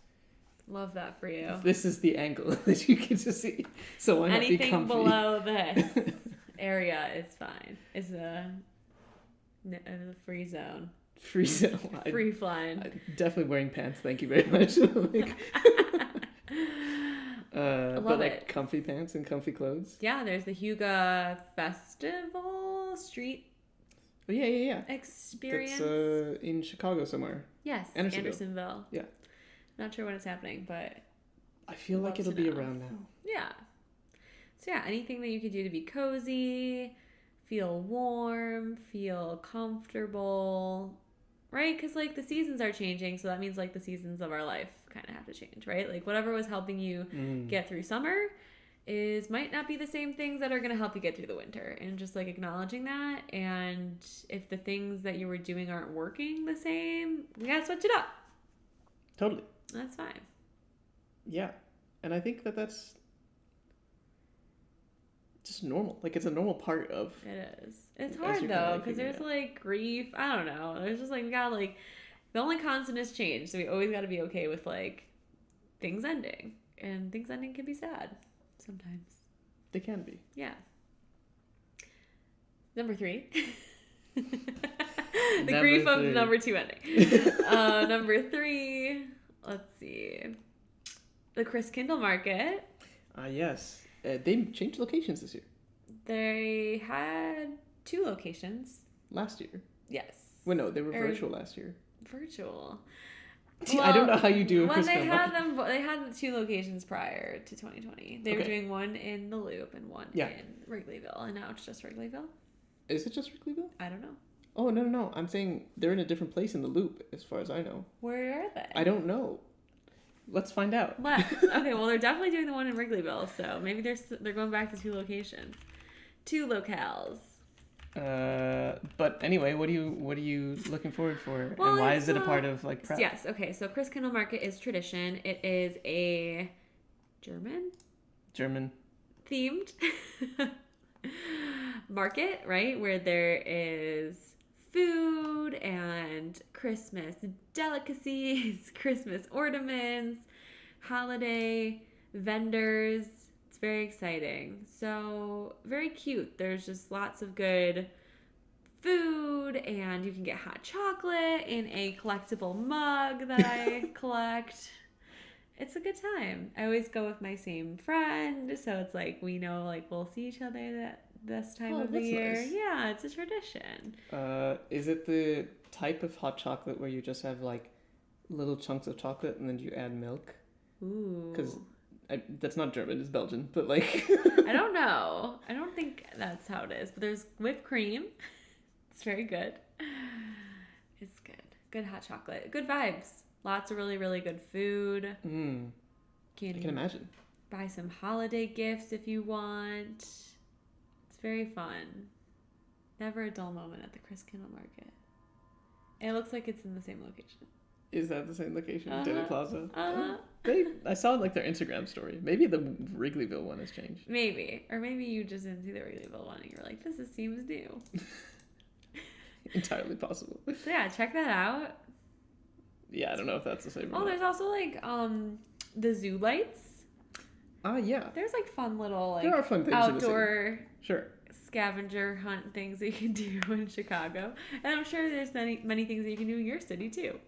Love that for you. this is the angle that you get to see. So why not be Anything comfy? below this area is fine. It's a free zone. Free zone. Free flying. I'm definitely wearing pants. Thank you very much. Like, love but like it. comfy pants and comfy clothes. Yeah, there's the Hygge Festival Street Oh yeah. Experience. That's in Chicago somewhere. Yes, Andersonville. Andersonville. Yeah. Not sure when it's happening, but I feel like Love it'll to be know. around now. yeah. So yeah, anything that you could do to be cozy, feel warm, feel comfortable, right? Because like the seasons are changing, so that means like the seasons of our life kind of have to change, right? Like whatever was helping you get through summer might not be the same things that are going to help you get through the winter, and just like acknowledging that. And if the things that you were doing aren't working the same, we gotta switch it up. Totally. That's fine. Yeah. And I think that that's just normal. Like it's a normal part of It is. It's As hard you're kinda, though, like, because figuring there's it out. like grief. I don't know. There's just like we gotta like the only constant is change, so we always gotta be okay with like things ending, and things ending can be sad sometimes. they can be. Yeah. Number 3. The Number grief of 3. number 2 ending. Number 3. Let's see. The Chris Kindle Market. Yes. They changed locations this year. They had 2 locations. Last year. Yes. Well, no, they were Or- virtual last year. Virtual. I don't know how you do a When Chris they Kindle had Market. them, they had 2 locations prior to 2020. They were Okay. doing one in the Loop and one Yeah. in Wrigleyville, and now it's just Wrigleyville. Is it just Wrigleyville? I don't know. Oh, no. I'm saying they're in a different place in the loop, as far as I know. Where are they? I don't know. Let's find out. Okay, well they're definitely doing the one in Wrigleyville, so maybe they're going back to 2 locations, 2 locales. But anyway, what are you looking forward for, Well, and why it's, is it a part of like prep? Yes. Okay. So Chris Kindle Market is tradition. It is a German themed market, right? Where there is food and Christmas delicacies, Christmas ornaments, holiday vendors. It's very exciting. So, very cute. There's just lots of good food, and you can get hot chocolate in a collectible mug that I collect. It's a good time. I always go with my same friend, so it's like we know like we'll see each other this time of the that's year. nice. Yeah, it's a tradition. Is it the type of hot chocolate where you just have like little chunks of chocolate and then you add milk? Ooh. Because that's not German, it's Belgian, but like... I don't know. I don't think that's how it is, but there's whipped cream. It's very good. It's good. Good hot chocolate. Good vibes. Lots of really, really good food. I can imagine. Buy some holiday gifts if you want. It's very fun. Never a dull moment at the Christkindl Market. It looks like it's in the same location. Is that the same location? Daily Plaza? Uh-huh. I saw like their Instagram story. Maybe the Wrigleyville one has changed. Maybe. Or maybe you just didn't see the Wrigleyville one and you were like, seems new. Entirely possible. So yeah, check that out. Yeah, I don't know if that's the same. Oh, there's also like the zoo lights. Yeah. There's like fun little like There are fun things outdoor in the city. Sure. scavenger hunt things that you can do in Chicago. And I'm sure there's many things that you can do in your city too.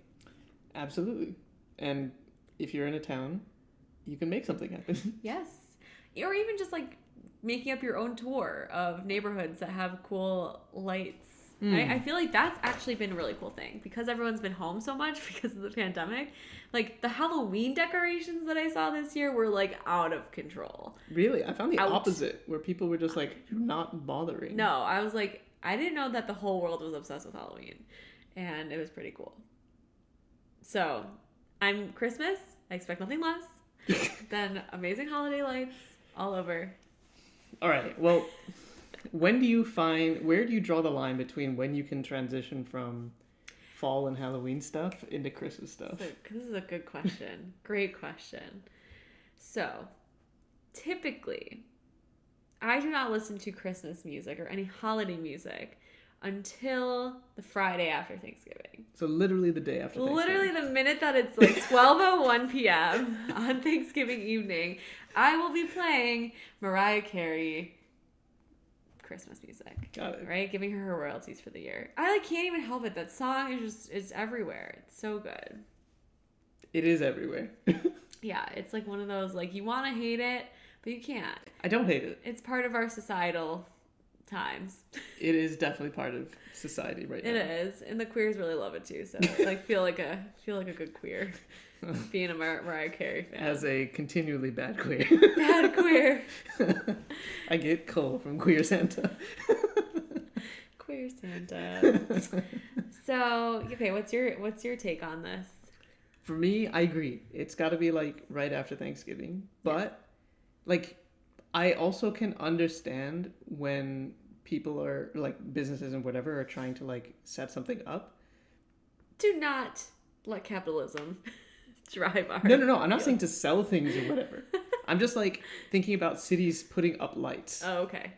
Absolutely. And if you're in a town, you can make something happen. Yes. Or even just like making up your own tour of neighborhoods that have cool lights. I feel like that's actually been a really cool thing because everyone's been home so much because of the pandemic. Like the Halloween decorations that I saw this year were like out of control. Really? I found the opposite where people were just like not bothering. No, I was like, I didn't know that the whole world was obsessed with Halloween. And it was pretty cool. So, I'm Christmas. I expect nothing less than amazing holiday lights all over. All right. Well, where do you draw the line between when you can transition from fall and Halloween stuff into Christmas stuff? So, this is a good question. Great question. So, typically, I do not listen to Christmas music or any holiday music until the Friday after Thanksgiving. So literally the day after Thanksgiving. Literally the minute that it's like 12:01 p.m. on Thanksgiving evening, I will be playing Mariah Carey Christmas music. Got it. Right? Giving her royalties for the year. I like can't even help it. That song is everywhere. It's so good. It is everywhere. Yeah, it's like one of those like you want to hate it, but you can't. I don't hate it. It's part of our societal times. It is definitely part of society right now. It is, and the queers really love it too. So like feel like a good queer, being a Mariah Carey fan. As a continually bad queer. Bad queer. I get coal from Queer Santa. Queer Santa. So okay, what's your take on this? For me, I agree. It's got to be like right after Thanksgiving, but like I also can understand when people are like businesses and whatever are trying to like set something up. Do not let capitalism drive our... No. I'm not saying to sell things or whatever. I'm just like thinking about cities putting up lights. Oh, okay.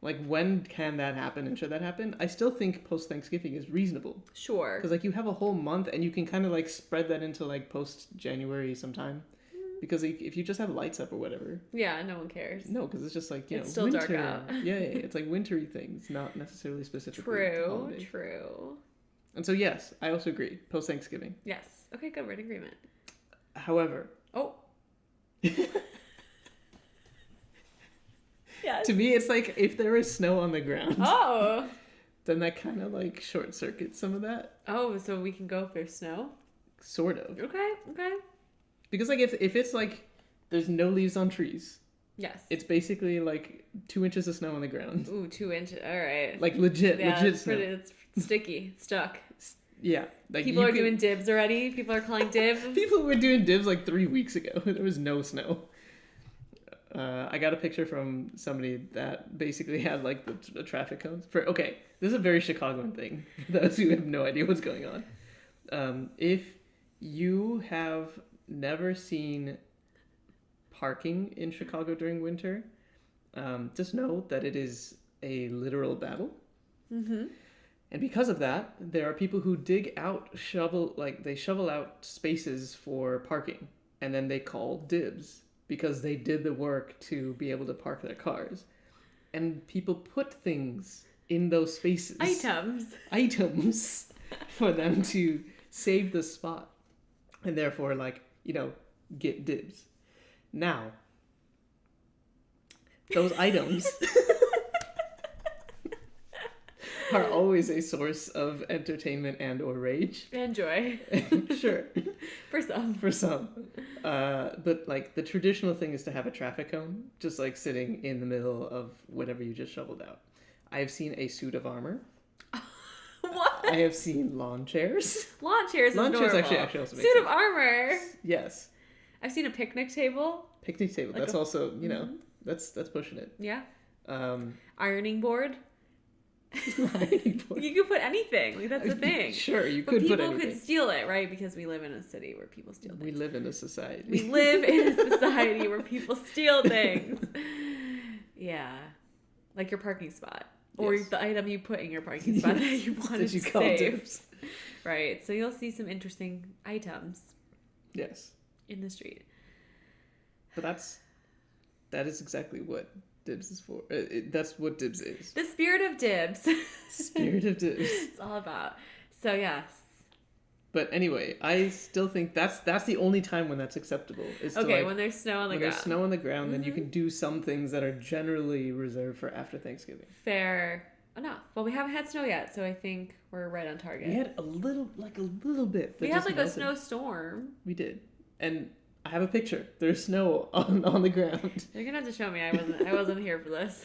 Like when can that happen and should that happen? I still think post Thanksgiving is reasonable. Sure. Because like you have a whole month and you can kind of like spread that into like post January sometime. Because if you just have lights up or whatever. Yeah, no one cares. No, because it's just like, it's still winter. dark out. Yeah, it's like wintry things, not necessarily specifically to holiday. True. And so yes, I also agree. Post Thanksgiving. Yes. Okay, good. We're in agreement. However. Oh. Yes. To me, it's like if there is snow on the ground. Oh. Then that kind of like short circuits some of that. Oh, so we can go if there's snow? Sort of. Okay. Because like if it's like there's no leaves on trees. Yes. It's basically like 2 inches of snow on the ground. Ooh, 2 inches. All right. Like legit it's snow. It's sticky. It's stuck. Yeah. Like People are doing dibs already. People are calling dibs. People were doing dibs like 3 weeks ago. There was no snow. I got a picture from somebody that basically had like the traffic cones. Okay, this is a very Chicagoan thing for those who have no idea what's going on. If you have never seen parking in Chicago during winter, just know that it is a literal battle. Mm-hmm. And because of that, there are people who dig out, they shovel out spaces for parking, and then they call dibs because they did the work to be able to park their cars. And people put things in those spaces. Items for them to save the spot. And therefore, get dibs. Now, those items are always a source of entertainment and or rage. And joy. Sure. For some. But the traditional thing is to have a traffic cone just sitting in the middle of whatever you just shoveled out. I have seen a suit of armor. What? I have seen lawn chairs. Lawn chairs actually also makes Suit sense. of armor. Yes. I've seen a picnic table. Picnic table. That's also, that's pushing it. Yeah. Um, Ironing board. Ironing board. You could put anything. That's the thing. Sure, you but could put anything. People could steal it, right? Because we live in a city where people steal things. We live in a society. We live in a society where people steal things. Yeah. Like your parking spot. Or Yes. the item you put in your parking spot that you wanted That you to call save. dibs. Right. So you'll see some interesting items Yes. in the street. But that is exactly what dibs is for. That's what dibs is. The spirit of dibs. Spirit of dibs. It's all about. So yes. But anyway, I still think that's the only time when that's acceptable. Is Okay, when there's snow on the when ground. there's snow on the ground, then you can do some things that are generally reserved for after Thanksgiving. Fair enough. Well, we haven't had snow yet, so I think we're right on target. We had a little bit. That We had just a melted. snowstorm. We did, and I have a picture. There's snow on the ground, You're gonna have to show me. I wasn't here for this.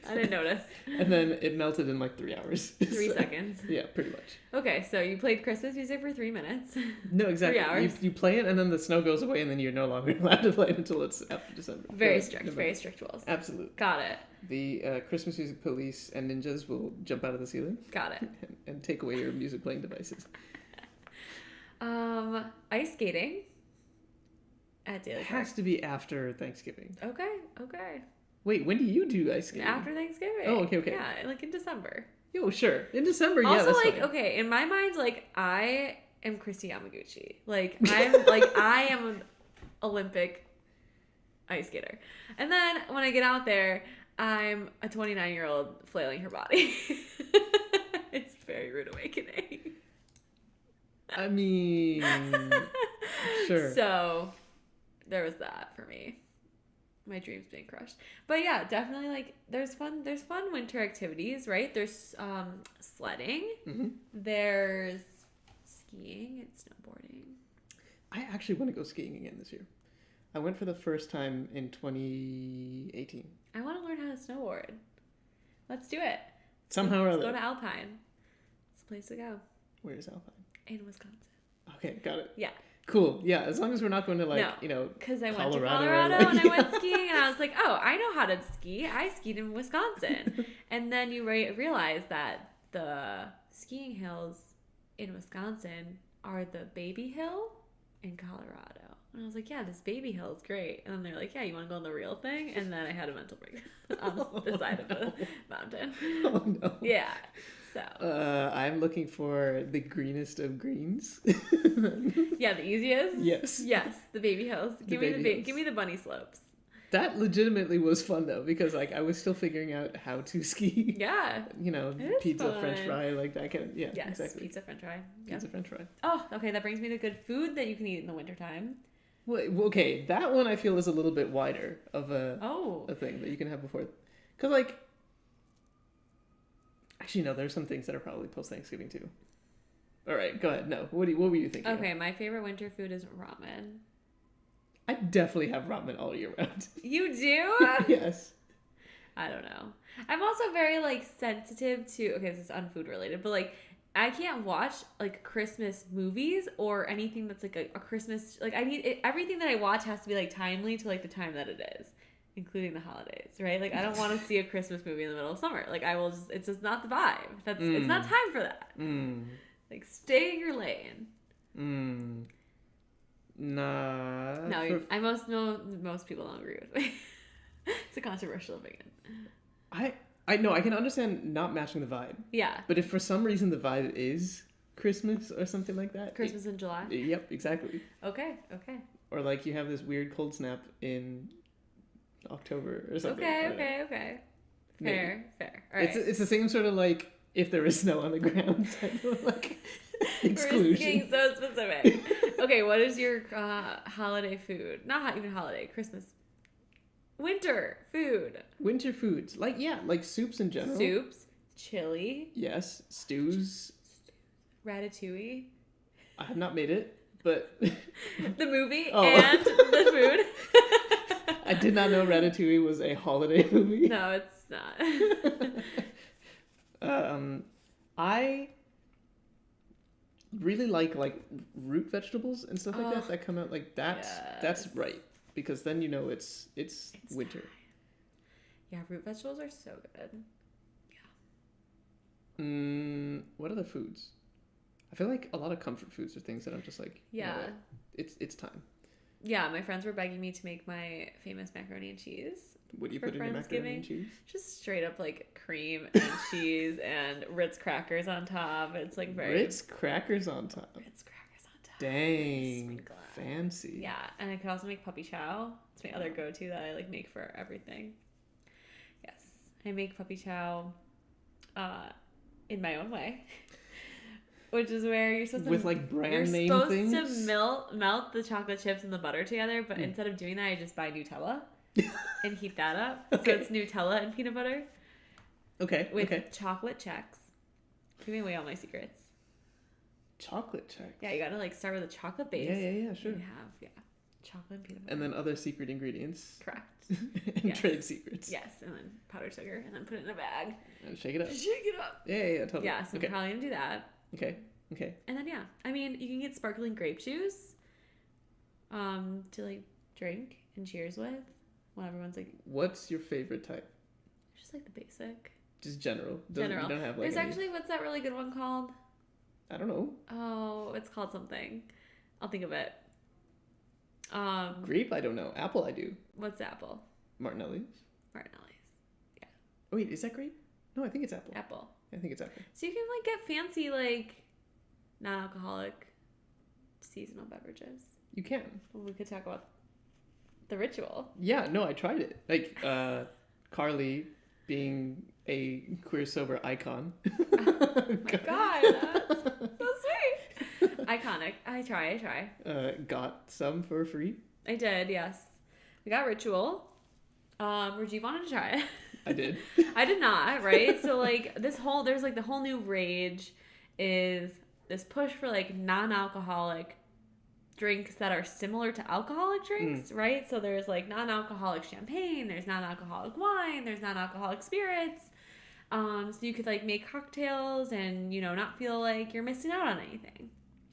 I didn't notice. and then it melted in 3 hours. 3 seconds. Yeah, pretty much. Okay, so you played Christmas music for 3 minutes. No, exactly. 3 hours. You play it, and then the snow goes away, and then you're no longer allowed to play it until it's after December. Very Or strict. November. Very strict rules. Absolutely. Got it. The Christmas music police and ninjas will jump out of the ceiling Got it. and take away your music playing devices. Ice skating at Daily It Park. has to be after Thanksgiving. Okay. Wait, when do you do ice skating? After Thanksgiving. Oh, okay. Yeah, in December. Yo, sure. In December, yeah, Also, that's fine. okay, in my mind, I am Christy Yamaguchi. I am an Olympic ice skater. And then when I get out there, I'm a 29-year-old flailing her body. It's a very rude awakening. I mean, sure. So there was that for me. My dreams being crushed. But yeah, definitely there's fun winter activities, right? There's sledding. Mm-hmm. There's skiing and snowboarding. I actually want to go skiing again this year. I went for the first time in 2018. I want to learn how to snowboard. Let's do it. Somehow or Let's other. go to Alpine. It's a place to go. Where's Alpine? In Wisconsin. Okay, got it. Yeah. Cool. Yeah, as long as we're not going to No. Because I went to Colorado or, Colorado and I went skiing and I was like, oh, I know how to ski. I skied in Wisconsin. And then you realize that the skiing hills in Wisconsin are the Baby Hill in Colorado. And I was like, yeah, this Baby Hill is great. And then they're like, yeah, you want to go on the real thing? And then I had a mental breakdown on the side of the mountain. Oh no. Yeah. So. I'm looking for the greenest of greens. Yeah, the easiest? Yes. Yes, the Baby Hills. Give me baby hills. give me the bunny slopes. That legitimately was fun though, because I was still figuring out how to ski. Yeah. is Pizza, fun. French fry, that kind of, yeah, Yes, exactly. pizza french fry. Pizza, Yep. French fry. Oh, okay, that brings me to good food that you can eat in the wintertime. Well, okay, that one I feel is a little bit wider of a Oh. thing that you can have before, because actually no, there's some things that are probably post Thanksgiving too. All right, go ahead. No, what were you thinking? Okay, my favorite winter food is ramen. I definitely have ramen all year round. You do? Yes. I don't know. I'm also very sensitive to, okay, this is unfood related, but I can't watch Christmas movies or anything that's a Christmas, I need it, everything that I watch has to be timely to the time that it is, including the holidays, right? I don't want to see a Christmas movie in the middle of summer. I will just, it's just not the vibe. It's not time for that. Stay in your lane. Nah. No, I most people don't agree with me. It's a controversial opinion. I know I can understand not matching the vibe, Yeah. but if for some reason the vibe is Christmas or something like that, Christmas in July. Yep, exactly. Okay. Okay. Or like you have this weird cold snap in October or something. Okay. Maybe. Fair. All right. It's the same sort of like if there is snow on the ground type of like We're exclusion. getting so specific. Okay, what is your holiday food? Not even holiday, Christmas. Winter food. Winter foods, like soups in general. Soups, chili, Yes, stews. ratatouille. I have not made it, but The movie Oh. and the food. I did not know Ratatouille was a holiday movie. No, it's not. I really like root vegetables and stuff like Oh, that come out like that's yes. right, because then you know it's winter. Yeah, root vegetables are so good. What other foods? I feel like a lot of comfort foods are things that I'm just like, you know Yeah. what? It's time. Yeah, my friends were begging me to make my famous macaroni and cheese. What do you For put in your macaroni and Friendsgiving? cheese? Just straight up like cream and cheese and Ritz crackers on top. It's like very Ritz crackers on top. Ritz crackers on top. Dang, Sprinkle it. fancy. Yeah, and I could also make puppy chow. It's my other go-to that I like make for everything. Yes, I make puppy chow in my own way, which is where you're supposed to With like brand you're name supposed things. to melt the chocolate chips and the butter together, but instead of doing that, I just buy Nutella and heat that up. Okay. So it's Nutella and peanut butter Okay. with okay. chocolate checks. Giving away all my secrets. Chocolate check. Yeah, you gotta like start with a chocolate base. Yeah. Sure. You have chocolate and peanut butter. And then other secret ingredients Correct. and Yes. trade secrets. Yes, and then powdered sugar, and then put it in a bag. And shake it up. Shake it up. Yeah, totally. Yeah, so okay. I'm probably gonna do that. Okay. And then yeah, I mean, you can get sparkling grape juice, to like drink and cheers with when everyone's like What's your favorite type? just like the basic. Just general. General. You don't have like There's any- actually what's that really good one called? I don't know. Oh, it's called something. I'll think of it. Grape, I don't know. Apple, I do. What's apple? Martinelli's. Martinelli's. Oh, wait, is that grape? No, I think it's apple. Apple. I think it's apple. So you can like get fancy like non-alcoholic seasonal beverages. You can. Well, we could talk about the ritual. Yeah, no, I tried it. Like, Carly being a queer sober icon. Oh my god, that's so sweet. Iconic. I try. Got some for free. I did, yes. We got ritual. Rajiv wanted to try it. I did. I did not, right? So like there's like the whole new rage is this push for like non-alcoholic drinks that are similar to alcoholic drinks, right? So there's like non-alcoholic champagne, there's non-alcoholic wine, there's non-alcoholic spirits. So you could like make cocktails and, you know, not feel like you're missing out on anything.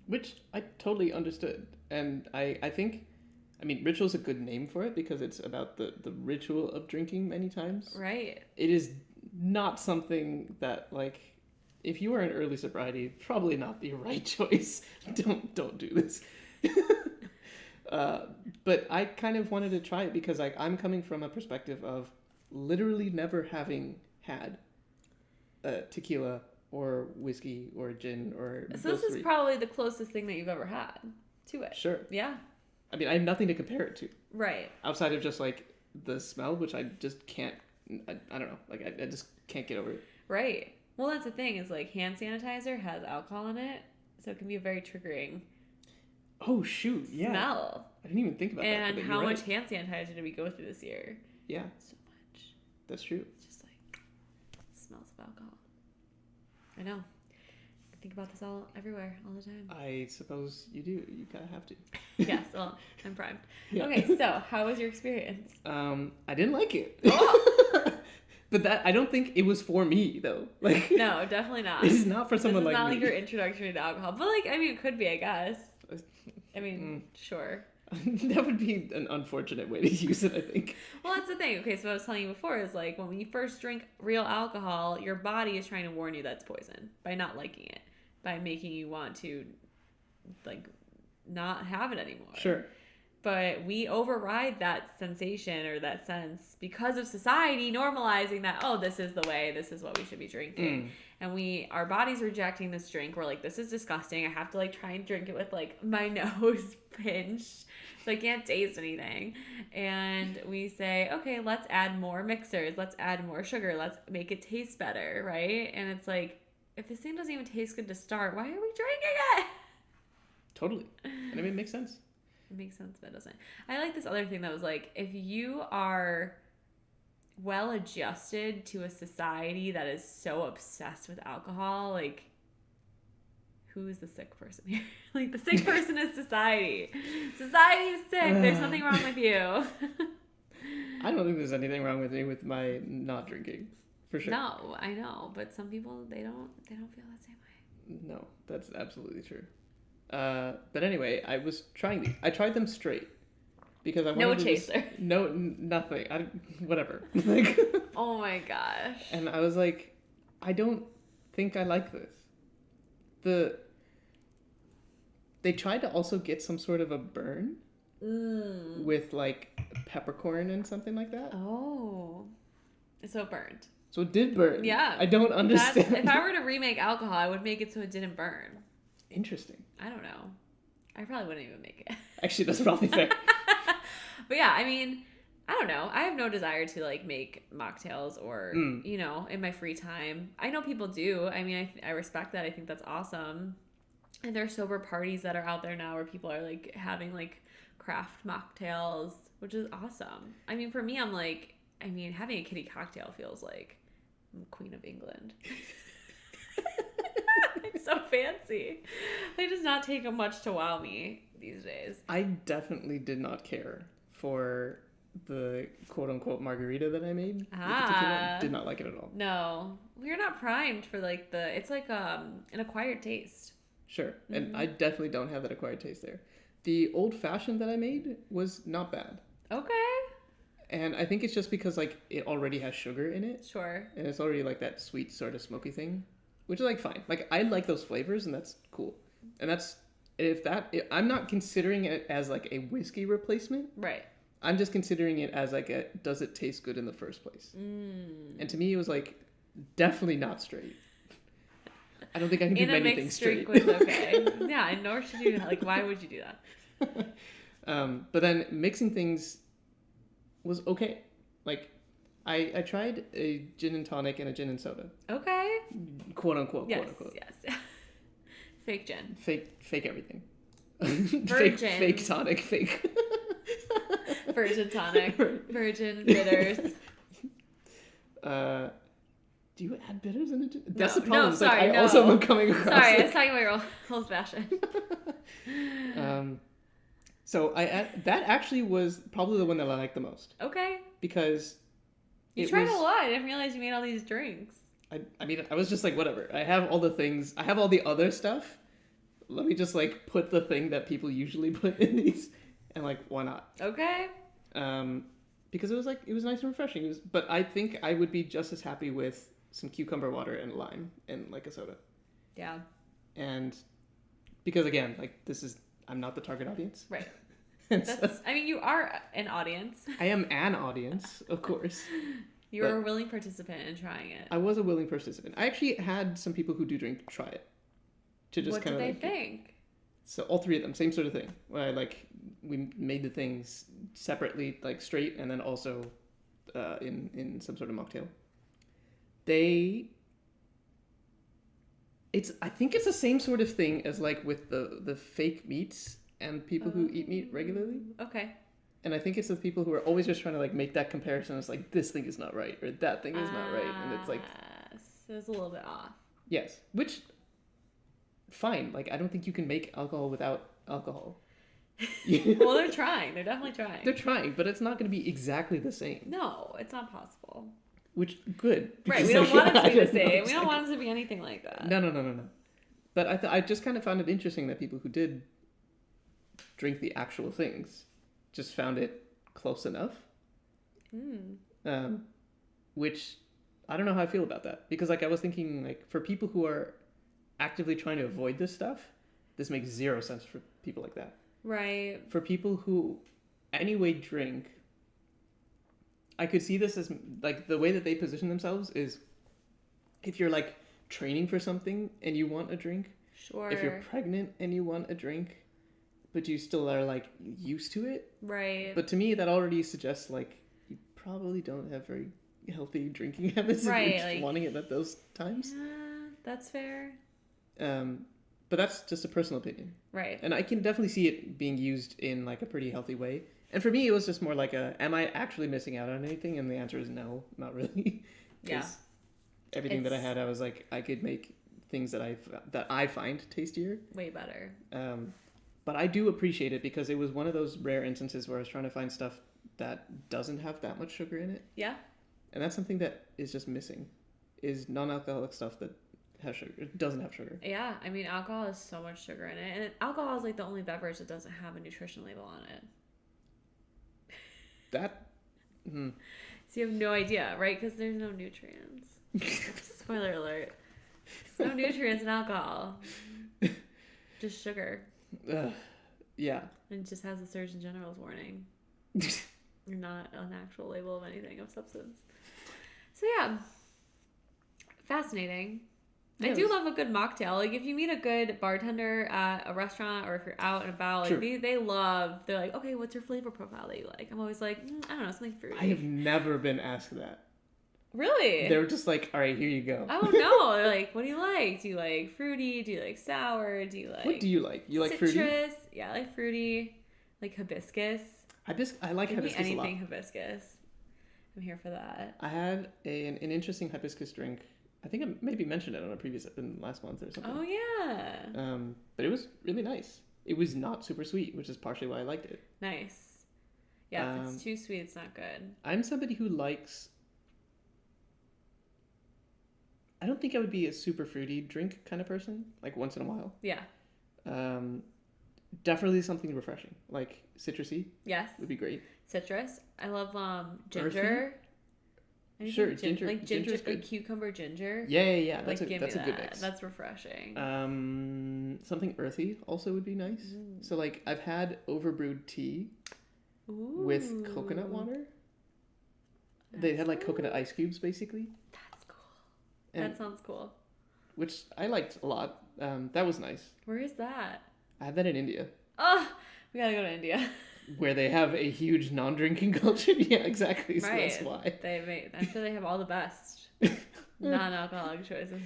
Which I totally understood. And I think, I mean, ritual's a good name for it because it's about the ritual of drinking many times. Right. It is not something that, like, if you are in early sobriety, probably not the right choice. Don't do this. But I kind of wanted to try it because like I'm coming from a perspective of literally never having had tequila or whiskey or gin or So those this is three. probably the closest thing that you've ever had to it. Sure. Yeah. I mean, I have nothing to compare it to Right. outside of just like the smell, which I just can't. I don't know. Like I just can't get over it. Right. Well, that's the thing is like hand sanitizer has alcohol in it, so it can be a very triggering Oh shoot! Yeah. smell. I didn't even think about that. And but how you're much right. hand sanitizer did we go through this year? Yeah, So much. that's true. It's just like smells of alcohol. I know. I think about this all everywhere, all the time. I suppose you do. You kind of have to. Yes, well, I'm primed. Yeah. Okay, so how was your experience? I didn't like it. Oh! But that I don't think it was for me though. Like No, definitely not. it's not for This someone is like not me. like your introductory to alcohol, but like I mean, it could be, I guess. I mean, sure. That would be an unfortunate way to use it, I think. Well, that's the thing. Okay, so what I was telling you before is like when you first drink real alcohol, your body is trying to warn you that's poison by not liking it, by making you want to like not have it anymore. Sure. But we override that sensation or that sense because of society normalizing that, oh, this is the way, this is what we should be drinking. And our body's rejecting this drink. We're like, this is disgusting. I have to like try and drink it with like my nose pinched so I can't taste anything. And we say, okay, let's add more mixers. Let's add more sugar. Let's make it taste better, right? And it's like, if this thing doesn't even taste good to start, why are we drinking it? Totally. And I mean, it makes sense. It makes sense, but it doesn't. I like this other thing that was like, if you are well adjusted to a society that is so obsessed with alcohol, like, who is the sick person here? Like, the sick person is society. Society is sick. There's something wrong with you. I don't think there's anything wrong with me with my not drinking, for sure. No, I know, but some people they don't feel that same way. No, that's absolutely true. But anyway, I tried them straight because I wanted No to chaser. Nothing. Whatever. Like, oh my gosh. and I was like, I don't think I like this. They tried to also get some sort of a burn with like peppercorn and something like that. Oh, so it burned. So it did burn. Yeah. I don't understand. If I were to remake alcohol, I would make it so it didn't burn. Interesting. I don't know. I probably wouldn't even make it. Actually, that's probably fair. But yeah, I mean, I don't know. I have no desire to like make mocktails or, you know, in my free time. I know people do. I mean, I respect that. I think that's awesome. And there are sober parties that are out there now where people are like having like craft mocktails, which is awesome. I mean, for me, I'm like, I mean, having a kitty cocktail feels like I'm Queen of England. It's so fancy. It does not take much to wow me these days. I definitely did not care for the quote-unquote margarita that I made. With the tequila. Did not like it at all. No. We're not primed for like it's like an acquired taste. Sure. And I definitely don't have that acquired taste there. The old-fashioned that I made was not bad. Okay. And I think it's just because like it already has sugar in it. Sure. And it's already like that sweet sort of smoky thing, which is like fine. Like I like those flavors and that's cool. And I'm not considering it as like a whiskey replacement. Right. I'm just considering it as like does it taste good in the first place? And to me it was like definitely not straight. I don't think I can do many things straight. Was okay. Yeah, and nor should you. Like, why would you do that? But then mixing things was okay. Like, I tried a gin and tonic and a gin and soda. Okay. Quote unquote. Yes. Quote unquote. Yes. Fake gin. Fake everything. Virgin. Fake tonic. Fake. Virgin tonic. Virgin bitters. Do you add bitters in a gin? That's No, the problem. no, sorry, I also no. am coming across. Sorry, it. I was talking about your old fashioned. So that actually was probably the one that I liked the most Okay. because You tried a lot. I didn't realize you made all these drinks. I mean, I was just like, whatever. I have all the things. I have all the other stuff. Let me just like put the thing that people usually put in these, and like, why not? Okay. Because it was nice and refreshing. But I think I would be just as happy with some cucumber water and lime and like a soda. Yeah. And because again, like I'm not the target audience. Right. So, I mean, you are an audience. I am an audience, of course. You're a willing participant in trying it. I was a willing participant. I actually had some people who do drink try it. To just What kind did of they think? So all three of them, same sort of thing. Where we made the things separately, like straight, and then also in some sort of mocktail. I think it's the same sort of thing as like with the fake meats and people who eat meat regularly. Okay. And I think it's the people who are always just trying to like make that comparison. It's like this thing is not right or that thing is not right, and it's like so it's a little bit off. yes, which fine. Like I don't think you can make alcohol without alcohol. Well, they're trying. They're definitely trying. They're trying, but it's not going to be exactly the same. No, it's not possible. Which good. Right. We don't want it to be the same. We don't want it to be anything like that. No. But I just kind of found it interesting that people who did drink the actual things just found it close enough. Which I don't know how I feel about that, because like I was thinking like for people who are actively trying to avoid this stuff, this makes zero sense for people like that. Right. For people who anyway drink, I could see this as like the way that they position themselves is if you're like training for something and you want a drink, Sure. if you're pregnant and you want a drink, but you still are like used to it. Right. But to me, that already suggests like you probably don't have very healthy drinking habits Right, if you're just like- wanting it at those times. Yeah, that's fair. But that's just a personal opinion. Right. And I can definitely see it being used in like a pretty healthy way. And for me, it was just more like am I actually missing out on anything? And the answer is no, not really. Yeah. 'Cause everything that I It's- had, I was like, I could make things that I find tastier. Way better. But I do appreciate it because it was one of those rare instances where I was trying to find stuff that doesn't have that much sugar in it. Yeah. And that's something that is just missing, is non-alcoholic stuff that has sugar. It doesn't have sugar. Yeah. I mean, alcohol has so much sugar in it. And alcohol is like the only beverage that doesn't have a nutrition label on it. That, So you have no idea, right? Because there's no nutrients. Spoiler alert. There's no nutrients in alcohol. Just sugar. yeah. And it just has a Surgeon General's warning. Not an actual label of anything of substance. So yeah. Fascinating. I Yeah, do love a good mocktail. Like if you meet a good bartender at a restaurant or if you're out and about, like True. they're like, okay, what's your flavor profile that you like? I'm always like, I don't know, something fruity. I have never been asked that. Really? They were just like, all right, here you go. Oh no! They're like, what do you like? Do you like fruity? Do you like sour? Do you like What do you like? You like citrus? fruity? Yeah, I like fruity. Like hibiscus. I like Give me hibiscus a lot. anything hibiscus. I'm here for that. I had an interesting hibiscus drink. I think I maybe mentioned it on in last month or something. Oh yeah. But it was really nice. It was not super sweet, which is partially why I liked it. Nice. Yeah, if it's too sweet, it's not good. I'm somebody who likes. I don't think I would be a super fruity drink kind of person, like once in a while. Yeah. Definitely something refreshing, like citrusy Yes. would be great. Citrus. I love ginger. Anything Sure, ginger- like ginger's like good. cucumber ginger. Yeah. Like That's give a me good that. mix. That's refreshing. Something earthy also would be nice. So like I've had overbrewed tea with coconut Ooh. water. They That's had like coconut nice. ice cubes basically, That's cool. and, That sounds cool. which I liked a lot. That was nice. Where is that? I had that in India, Oh, we gotta go to India. where they have a huge non-drinking culture. Yeah, exactly. So Right. that's why. I'm sure they have all the best non-alcoholic choices.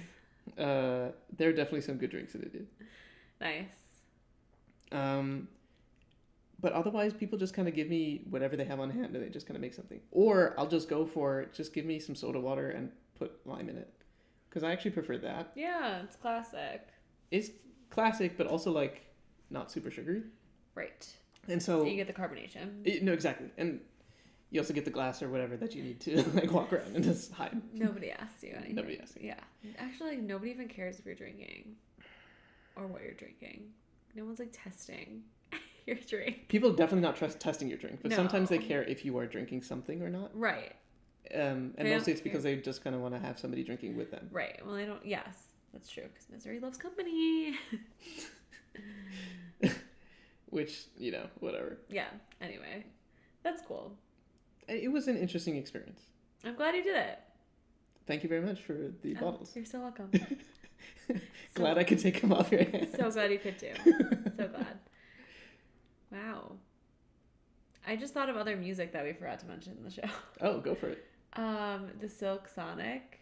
There are definitely some good drinks in India. Nice. But otherwise, people just kind of give me whatever they have on hand, and they just kind of make something. Or I'll just go for just give me some soda water and put lime in it, because I actually prefer that. Yeah, it's classic. It's classic, but also like not super sugary. Right. And so You get the carbonation. no, exactly, and you also get the glass or whatever that you need to like walk around and just hide. Nobody asks you anything. Nobody asks you. Yeah. Actually, like, nobody even cares if you're drinking or what you're drinking. No one's like testing your drink. People definitely not testing your drink, but sometimes they No. care if you are drinking something or not. Right. And They mostly don't it's because they just kind of want to have somebody drinking with them. Right. Well, they don't. Yes, that's true. Because misery loves company. Which, whatever. Yeah. Anyway, that's cool. It was an interesting experience. I'm glad you did it. Thank you very much for the Oh, bottles. you're so welcome. Glad I could take them off your hands. So glad you could too. So glad. Wow. I just thought of other music that we forgot to mention in the show. Oh, go for it. The Silk Sonic.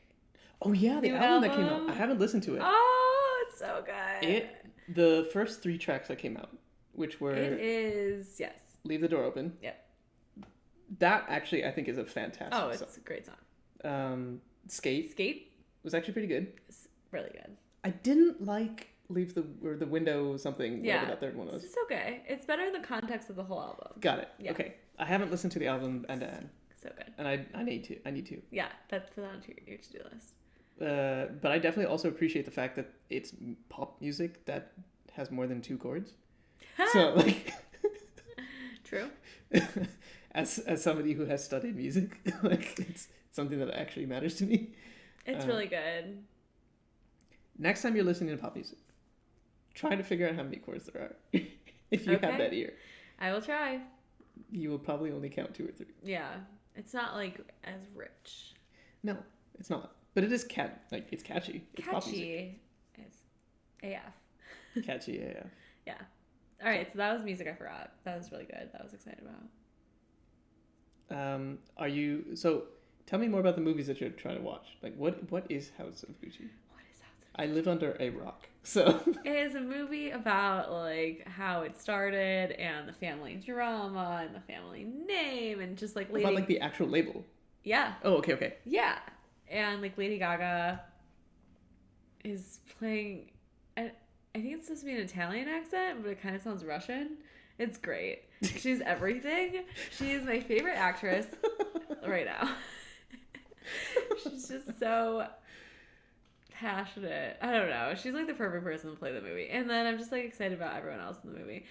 Oh yeah, the New album that came out. album? I haven't listened to it. Oh, it's so good. The first 3 tracks that came out, which were It is, yes. Leave the Door Open. Yep. That actually I think is a fantastic Oh, it's song. a great song. Skate Skate was actually pretty good. is really good. I didn't like Leave the Window something, Yeah. whatever that third one was. It's okay. It's better in the context of the whole album. Got it. Yeah. Okay. I haven't listened to the album end to end, So good. and I need to. Yeah, that's put that onto your to-do list. But I definitely also appreciate the fact that it's pop music that has more than 2 chords. So like, True. as somebody who has studied music, like it's something that actually matters to me. It's really good. Next time you're listening to pop music, try to figure out how many chords there are. If you have Okay. that ear. I will try. you will probably only count 2 or 3. Yeah. It's not like as rich. No, it's not. But it is it's catchy. It's pop music. Catchy is AF. Catchy, yeah. Yeah. All right, so that was music I forgot. That was really good. That I was excited about. So tell me more about the movies that you're trying to watch. Like, what is House of Gucci? What is House of Gucci? I live under a rock, so. It is a movie about like how it started and the family drama and the family name and just like About like the actual label. Yeah. Oh, okay. Yeah. And like Lady Gaga is playing, I think it's supposed to be an Italian accent, but it kind of sounds Russian. It's great. She's everything. She is my favorite actress right now. She's just so passionate. I don't know. She's like the perfect person to play the movie. And then I'm just like excited about everyone else in the movie.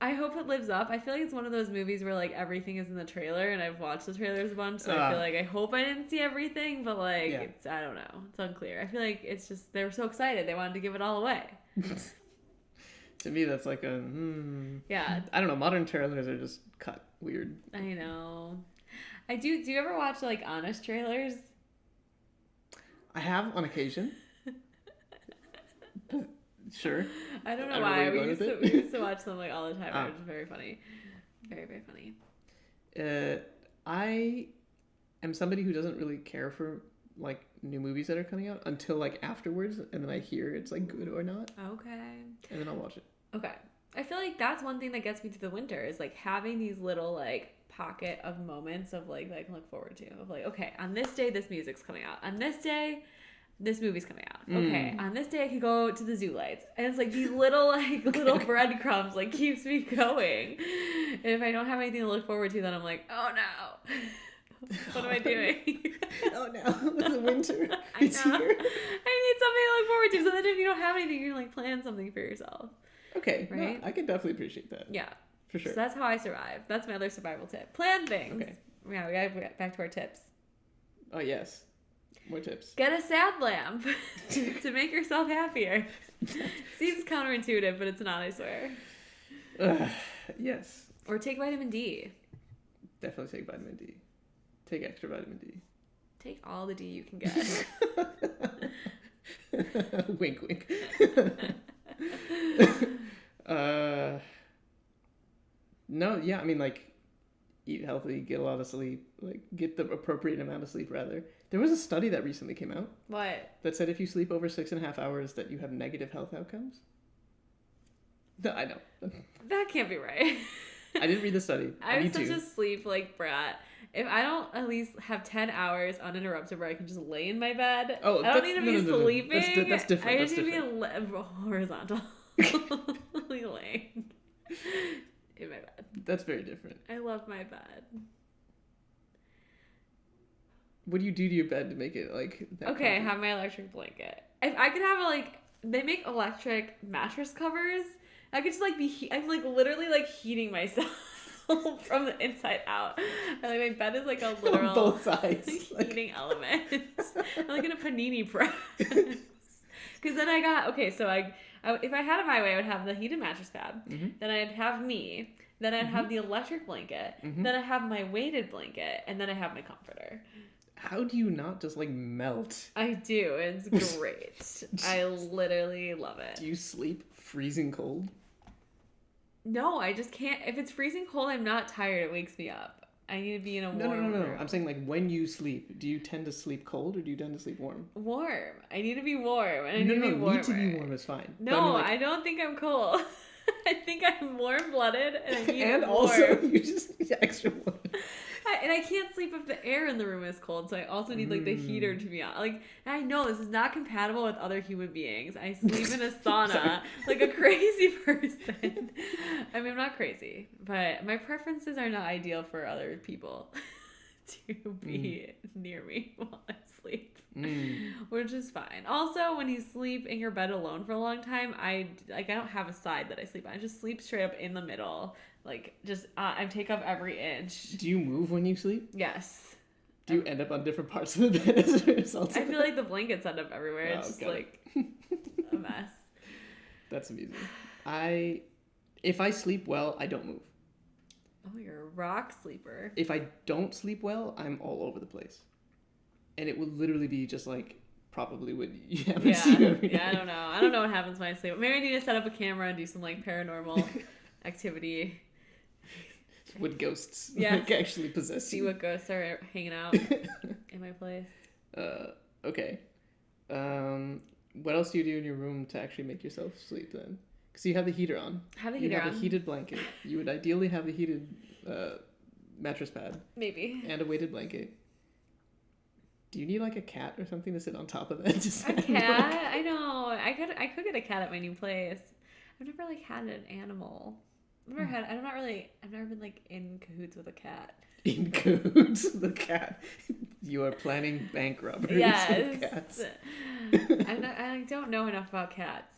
I hope it lives up. I feel like it's one of those movies where like everything is in the trailer, and I've watched the trailers a bunch, so I feel like I hope I didn't see everything, but like it's, I don't know. It's unclear. I feel like it's just they were so excited they wanted to give it all away. To me, that's like a yeah. I don't know. Modern trailers are just cut weird. I know. I do. Do you ever watch like honest trailers? I have on occasion. Sure. I don't know why. We used to watch them like all the time. It was very funny. Very, very funny. I am somebody who doesn't really care for like new movies that are coming out until like afterwards, and then I hear it's like good or not. Okay. And then I'll watch it. Okay. I feel like that's one thing that gets me through the winter is like having these little like pocket of moments of like that I can look forward to. Of like, okay, on this day this music's coming out. On this day this movie's coming out. Okay, on this day I could go to the zoo lights. And it's like these little breadcrumbs like keeps me going. And if I don't have anything to look forward to, then I'm like, oh no. What am I doing? Oh no, it's the winter. It's here. I need something to look forward to. So then if you don't have anything, you can like plan something for yourself. Okay, right? No, I can definitely appreciate that. Yeah. For sure. So that's how I survive. That's my other survival tip. Plan things. Okay. Yeah, we gotta get back to our tips. Oh yes. More tips. Get a sad lamp to make yourself happier. Seems counterintuitive, but it's not, I swear. Yes. Or take vitamin D. Definitely take vitamin D. Take extra vitamin D. Take all the D you can get. Wink, wink. No, yeah, I mean, like, eat healthy, get a lot of sleep, like, get the appropriate amount of sleep, rather. There was a study that recently came out. What? That said if you sleep over 6.5 hours that you have negative health outcomes. I know. That can't be right. I didn't read the study. I'm such a sleep, like, brat. If I don't at least have 10 hours uninterrupted where I can just lay in my bed, I don't need to be sleeping. That's different. I just need to be horizontal. Laying in my bed. That's very different. I love my bed. What do you do to your bed to make it like that? Okay, I have my electric blanket. If I could have they make electric mattress covers. I could just like I'm like literally like heating myself from the inside out. And, like my bed is like a literal on both sides heating element. I'm like in a panini press. Because then I got so I if I had it my way, I would have the heated mattress pad. Mm-hmm. Then I'd have me. Then I'd have the electric blanket. Mm-hmm. Then I have my weighted blanket, and then I have my comforter. How do you not just like melt? I do. It's great. I literally love it. Do you sleep freezing cold? No, I just can't. If it's freezing cold, I'm not tired. It wakes me up. I need to be in a warm No. room. I'm saying like when you sleep, do you tend to sleep cold or do you tend to sleep warm? Warm. I need to be warm. And I No, need to be warmer. need to be warm is fine. No, I don't think I'm cold. I think I'm warm-blooded and I need and warm. also you just need extra warm. And I can't sleep if the air in the room is cold, so I also need like the heater to be on. Like, I know this is not compatible with other human beings. I sleep in a sauna like a crazy person. I mean, I'm not crazy, but my preferences are not ideal for other people to be near me while I sleep, which is fine. Also, when you sleep in your bed alone for a long time, I don't have a side that I sleep on. I just sleep straight up in the middle. Like, just, I take up every inch. Do you move when you sleep? Yes. Do you end up on different parts of the bed as a result? I feel like the blankets end up everywhere. It's just like a mess. That's amusing. If I sleep well, I don't move. Oh, you're a rock sleeper. If I don't sleep well, I'm all over the place. And it will literally be just like probably what you haven't seen of me. Yeah, I don't know. I don't know what happens when I sleep. Maybe I need to set up a camera and do some like paranormal activity. Would ghosts Yes. like actually possess See you? what ghosts are hanging out in my place. Okay. What else do you do in your room to actually make yourself sleep then? Because you have the heater on. Have the You heater have on. a heated blanket. You would ideally have a heated mattress pad Maybe. and a weighted blanket. Do you need like a cat or something to sit on top of that? A cat? I know. I could get a cat at my new place. I've never like had an animal. I've never been like in cahoots with a cat. In cahoots with a cat. You are planning bank robberies with cats. I don't know enough about cats.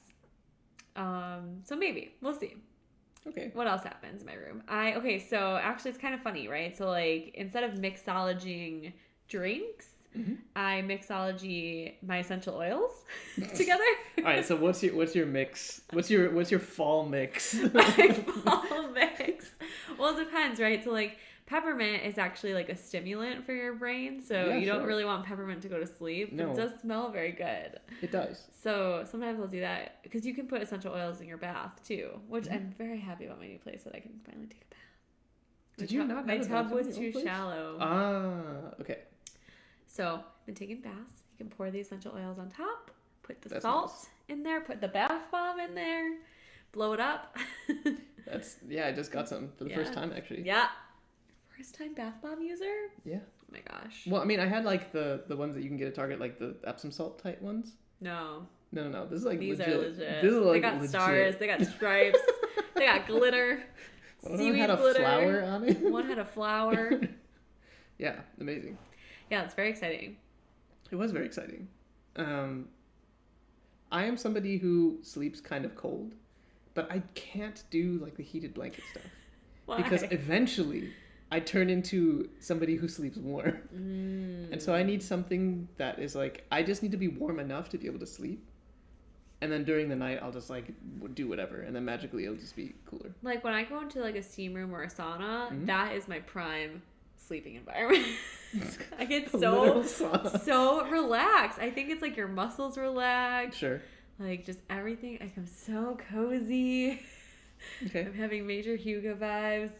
So maybe. We'll see. Okay. What else happens in my room? So actually it's kind of funny, right? So like instead of mixologing drinks, I mixology my essential oils together. All right. So what's your mix? What's your fall mix? My fall mix. Well, it depends, right? So like peppermint is actually like a stimulant for your brain, so Yeah, you don't sure. really want peppermint to go to sleep. No. It does smell very good. It does. So sometimes I'll do that because you can put essential oils in your bath too, which I'm very happy about my new place that I can finally take a bath. Did you not? My have a tub bathroom in was your too old place? shallow. Okay. So I've been taking baths. You can pour the essential oils on top, put the That's salt nice. in there, put the bath bomb in there, blow it up. I just got some for the first Yeah. time actually. Yeah. First time bath bomb user? Yeah. Oh my gosh. Well, I mean, I had like the ones that you can get at Target, like the Epsom salt type ones. No. No. This is like These legit. are legit. This is like they got legit. stars, they got stripes, they got glitter, One of them seaweed had a glitter. flower on it. One had a flower. Yeah, amazing. Yeah, it's very exciting. It was very exciting. I am somebody who sleeps kind of cold, but I can't do like the heated blanket stuff. Why? Because eventually I turn into somebody who sleeps warm. And so I need something that is like, I just need to be warm enough to be able to sleep. And then during the night, I'll just like do whatever. And then magically it'll just be cooler. Like when I go into like a steam room or a sauna, Mhm. that is my prime sleeping environment. I get A literal so sauna. so relaxed. I think it's like your muscles relax. Sure. Like just everything. Like I'm so cozy. Okay. I'm having major Hugo vibes.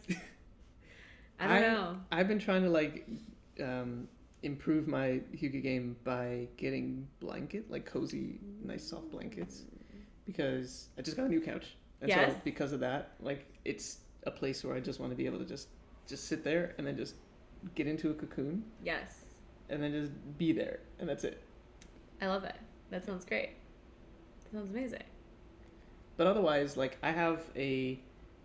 I don't know. I've been trying to like improve my Hugo game by getting like cozy, nice soft blankets, because I just got a new couch, and Yes. so because of that, like it's a place where I just want to be able to just sit there and then just get into a cocoon Yes. and then just be there, and that's it. I love it. That sounds great. That sounds amazing. But otherwise, like I have a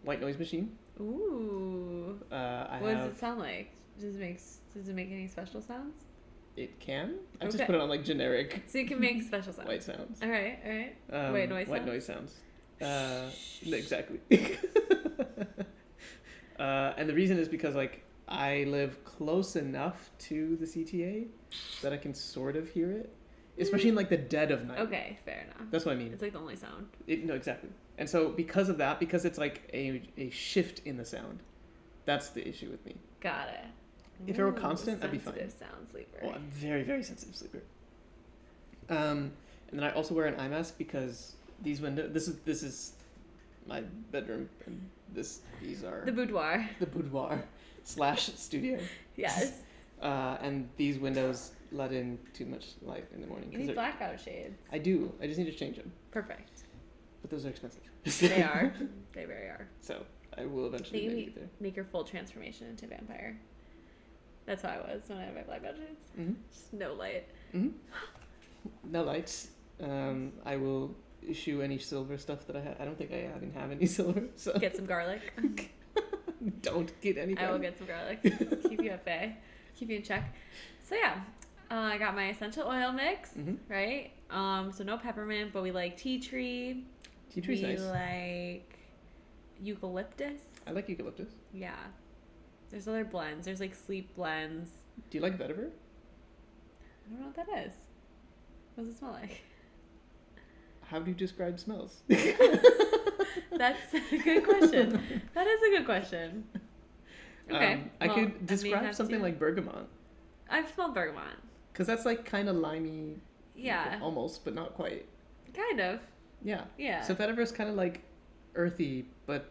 white noise machine. Ooh. I What have does it sound like? Does it make any special sounds? it can. I Okay. just put it on like generic So you can make special sounds. white sounds. All right. White sounds? noise sounds. Exactly. And the reason is because like I live close enough to the CTA that I can sort of hear it, especially in like the dead of night. Okay, fair enough. That's what I mean. It's like the only sound. No, exactly. And so because of that, because it's like a shift in the sound, that's the issue with me. Got it. If it were constant, I'd be fine. Sensitive sound sleeper. Oh, I'm very, very sensitive sleeper. And then I also wear an eye mask because these windows. This is my bedroom, and these are The boudoir. the boudoir / studio. Yes. And these windows let in too much light in the morning. You need blackout shades. I do. I just need to change them, Perfect. but those are expensive. They are. They very are. So I will eventually They make it there. make your full transformation into a vampire. That's how I was when I had my blackout shades. Mm-hmm. Just no light. Mm-hmm. No lights. I will issue any silver stuff that I have. I don't think I even have any silver. So Get some garlic. don't get any. I will get some garlic. Keep you at bay. Keep you in check. So yeah, I got my essential oil mix, Mhm. right? So no peppermint, but we like tea tree. Tea tree's we nice. like eucalyptus. I like eucalyptus. Yeah. There's other blends. There's like sleep blends. Do you like vetiver? I don't know what that is. What does it smell like? How do you describe smells? That's a good question. That is a good question. Okay. I well, could describe have something to. like bergamot, I've smelled bergamot. because that's like kind of limey, Yeah. almost, but not quite. Kind of. Yeah. Yeah. So vetiver's kind of like earthy, but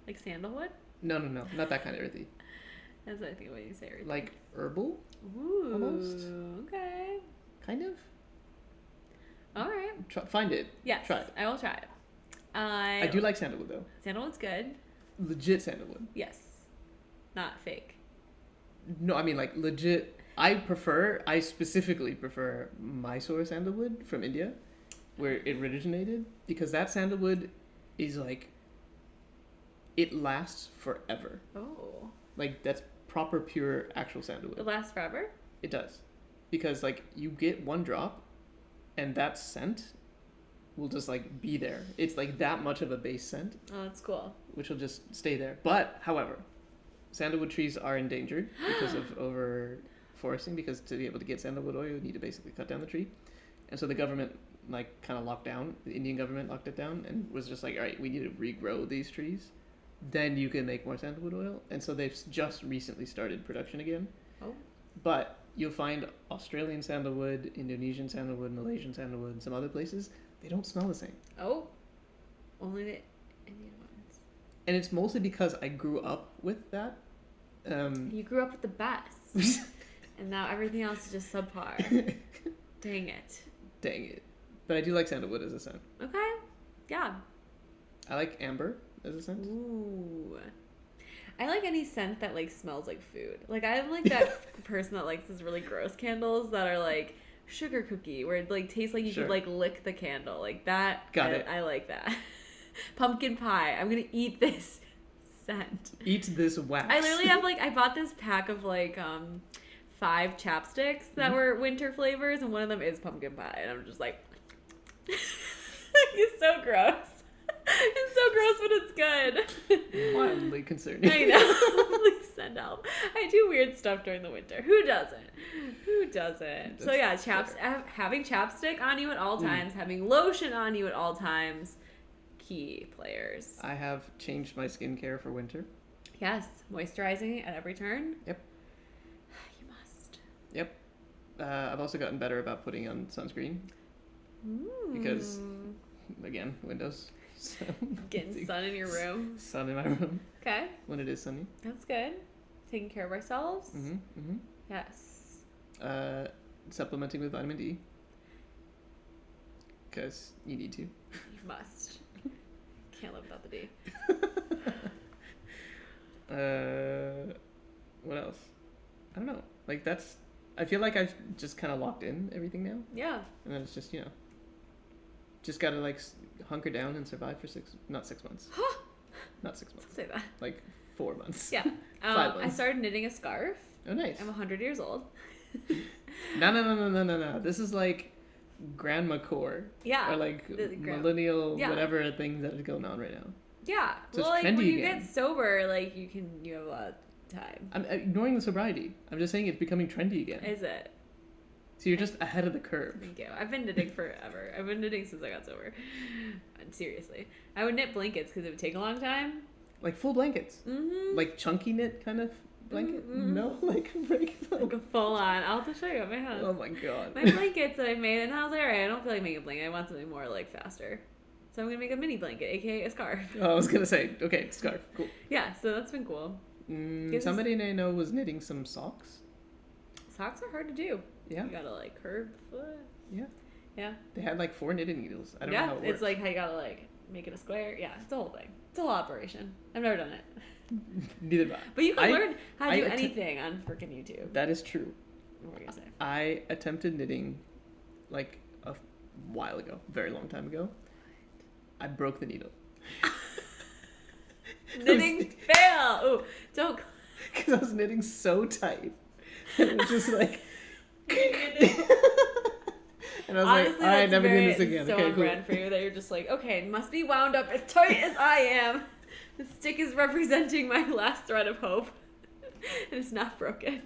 Like sandalwood? no, not that kind of earthy. That's what I think when you say everything. Like herbal, Ooh. almost. Okay. kind of. All right. Find it. Yes. Try it. I will try it. I do like sandalwood though. Sandalwood's good. Legit sandalwood. Yes. Not fake. No, I mean like legit. I specifically prefer Mysore sandalwood from India, where it originated, because that sandalwood is like, it lasts forever. Oh. Like that's proper pure actual sandalwood. It lasts forever? It does. Because like you get one drop and that scent will just like be there. It's like that much of a base scent, Oh, that's cool. which will just stay there. But however, sandalwood trees are endangered because of overforesting, because to be able to get sandalwood oil you need to basically cut down the tree. And so the government like kind of locked down, the Indian government locked it down and was just like, all right, we need to regrow these trees. Then you can make more sandalwood oil. And so they've just recently started production again. Oh. But you'll find Australian sandalwood, Indonesian sandalwood, Malaysian sandalwood, and some other places, they don't smell the same. Oh. Only the Indian ones. And it's mostly because I grew up with that. You grew up with the best. And now everything else is just subpar. Dang it. Dang it. But I do like sandalwood as a scent. Okay. Yeah. I like amber as a scent. Ooh. I like any scent that like smells like food. Like I'm like that person that likes those really gross candles that are like sugar cookie, where it like tastes like you Sure. could like lick the candle. Like that. Got it. I like that. Pumpkin pie. I'm gonna eat this scent. Eat this wax. I literally have like, I bought this pack of like 5 chapsticks that were winter flavors, and one of them is pumpkin pie, and I'm just like it's so gross. It's so gross, but it's good. Mildly concerning. I know. Please send help. I do weird stuff during the winter. Who doesn't? Who doesn't? So yeah, having chapstick on you at all times, having lotion on you at all times, key players. I have changed my skincare for winter. Yes, moisturizing at every turn. Yep. You must. Yep. I've also gotten better about putting on sunscreen. Because, again, windows. So Getting sun in your room. Sun in my room Okay, when it is sunny. that's good. Taking care of ourselves. Yes. Supplementing with vitamin D. Because you need to. You must. Can't live without the D. What else? I don't know. Like that's. I feel like I've just kind of locked in everything now, Yeah. and then it's just just gotta like hunker down and survive for not 6 months, not 6 months, Don't say that. like 4 months. Yeah. 5 I months. started knitting a scarf. Oh, nice. I'm 100 years old. No. This is like grandma core. Yeah. Or like the millennial Yeah. whatever thing that is going on right now. Yeah. So well, it's like when trendy you again. get sober, like you have a lot of time. I'm ignoring the sobriety. I'm just saying it's becoming trendy again. Is it? So you're just ahead of the curve. Thank you. I've been knitting forever. I've been knitting since I got sober. Seriously. I would knit blankets because it would take a long time. Like full blankets. Mm-hmm. Like chunky knit kind of blanket? Mm-mm. No? Like regular? Like a full on. I'll have to show you at my house. Oh my god. My blankets that I made, and I was like, alright, I don't feel like making a blanket. I want something more like faster. So I'm gonna make a mini blanket, aka a scarf. Oh, I was gonna say, okay, scarf. Cool. Yeah, so that's been cool. Somebody I know was knitting some socks. Socks are hard to do. Yeah. You gotta like curve the foot. Yeah. Yeah. They had like 4 knitting needles. I don't know Yeah, how it works. it's like how you gotta like make it a square. Yeah, it's a whole thing. It's a whole operation. I've never done it. Neither have I. But you can learn how to do I att- anything on freaking YouTube. That is true. What were you gonna say? I attempted knitting like a while ago, very long time ago. I broke the needle. Knitting fail! Ooh, don't. Because I was knitting so tight. And it was just like. And I was Honestly, like, alright, that's never doing very this again. so Okay, on cool. brand for you that you're just like, okay, it must be wound up as tight as I am. The stick is representing my last thread of hope. And it's not broken.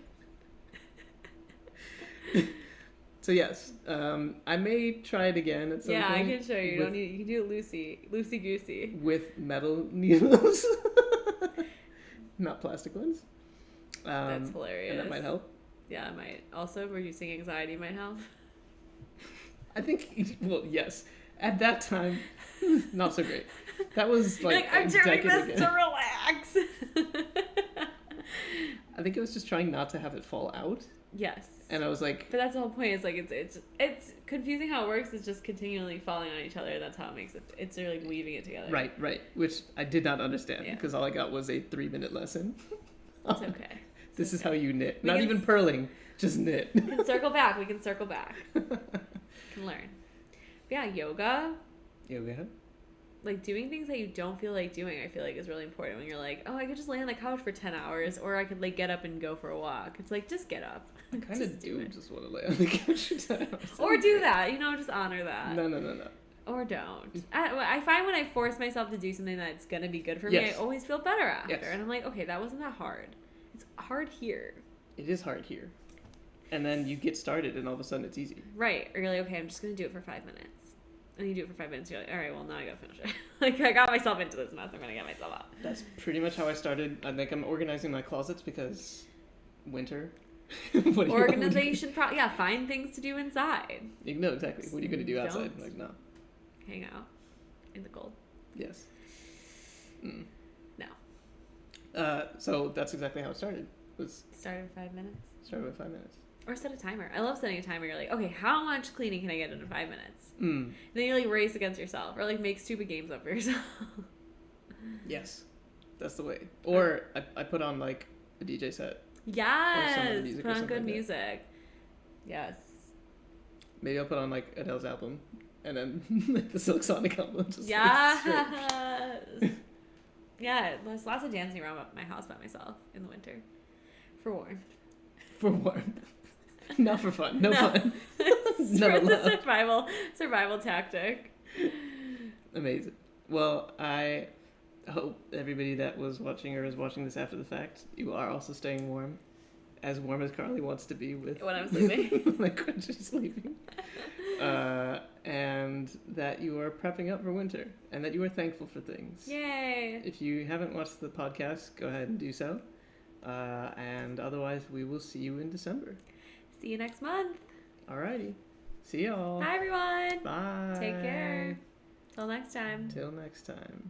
So yes, I may try it again at some Yeah, I point. can show you. You don't need. You can do it loosey goosey. with metal needles. not plastic ones. That's hilarious. And that might help. Yeah, it might. Also, reducing anxiety might help. I think, well, yes. At that time, not so great. That was You're like, I'm a doing decade this ago. to relax. I think it was just trying not to have it fall out. Yes. And I was like, But that's the whole point. It's like it's confusing how it works. It's just continually falling on each other. That's how it makes it. It's like weaving it together. right. Which I did not understand Yeah. because all I got was a 3-minute lesson. It's okay. This is how you knit. We Not can- even purling, just knit. We can circle back. We can circle back. Can learn. But yeah, yoga. Yoga. Like doing things that you don't feel like doing, I feel like is really important when you're like, oh, I could just lay on the couch for 10 hours, or I could like get up and go for a walk. It's like, just get up. I kind Just of do do it. just want to lay on the couch for 10 hours. Or do that, just honor that. No. Or don't. I find when I force myself to do something that's going to be good for me, I Yes. always feel better after. Yes. And I'm like, okay, that wasn't that hard. It's hard here. It is hard here. And then you get started and all of a sudden it's easy. Right. Or you're like, okay, I'm just going to do it for 5 minutes. And you do it for 5 minutes, you're like, all right, well, now I got to finish it. Like, I got myself into this mess. I'm going to get myself out. That's pretty much how I started. I think I'm organizing my closets because winter. What do you want me to Organization, yeah, find things to do inside. do? No, exactly. What are you going to do outside? Don't. Like, no. Hang out in the cold. Yes. Mm. No. So that's exactly how it started. Was Start in 5 minutes. started with 5 minutes. Or set a timer. I love setting a timer. You're like, okay, how much cleaning can I get in 5 minutes? Mm. And then you like race against yourself, or like make stupid games up for yourself. Yes. That's the way. Or I put on like a DJ set. Yes, music put or on something good like that. music. Yes. Maybe I'll put on like Adele's album and then like the Silk Sonic album. Just, like, Yes. Yeah, there's lots of dancing around my house by myself in the winter, for warmth. for warmth. Not for fun. No fun. It's None a allowed. survival tactic. Amazing. Well, I hope everybody that was watching or is watching this after the fact, you are also staying warm. As warm as Carly wants to be with When I'm sleeping. like when she's sleeping. And that you are prepping up for winter and that you are thankful for things. Yay. If you haven't watched the podcast, go ahead and do so. And otherwise, we will see you in December. See you next month. Alrighty. See y'all. Bye, everyone. Bye. Take care. Till next time. Till next time.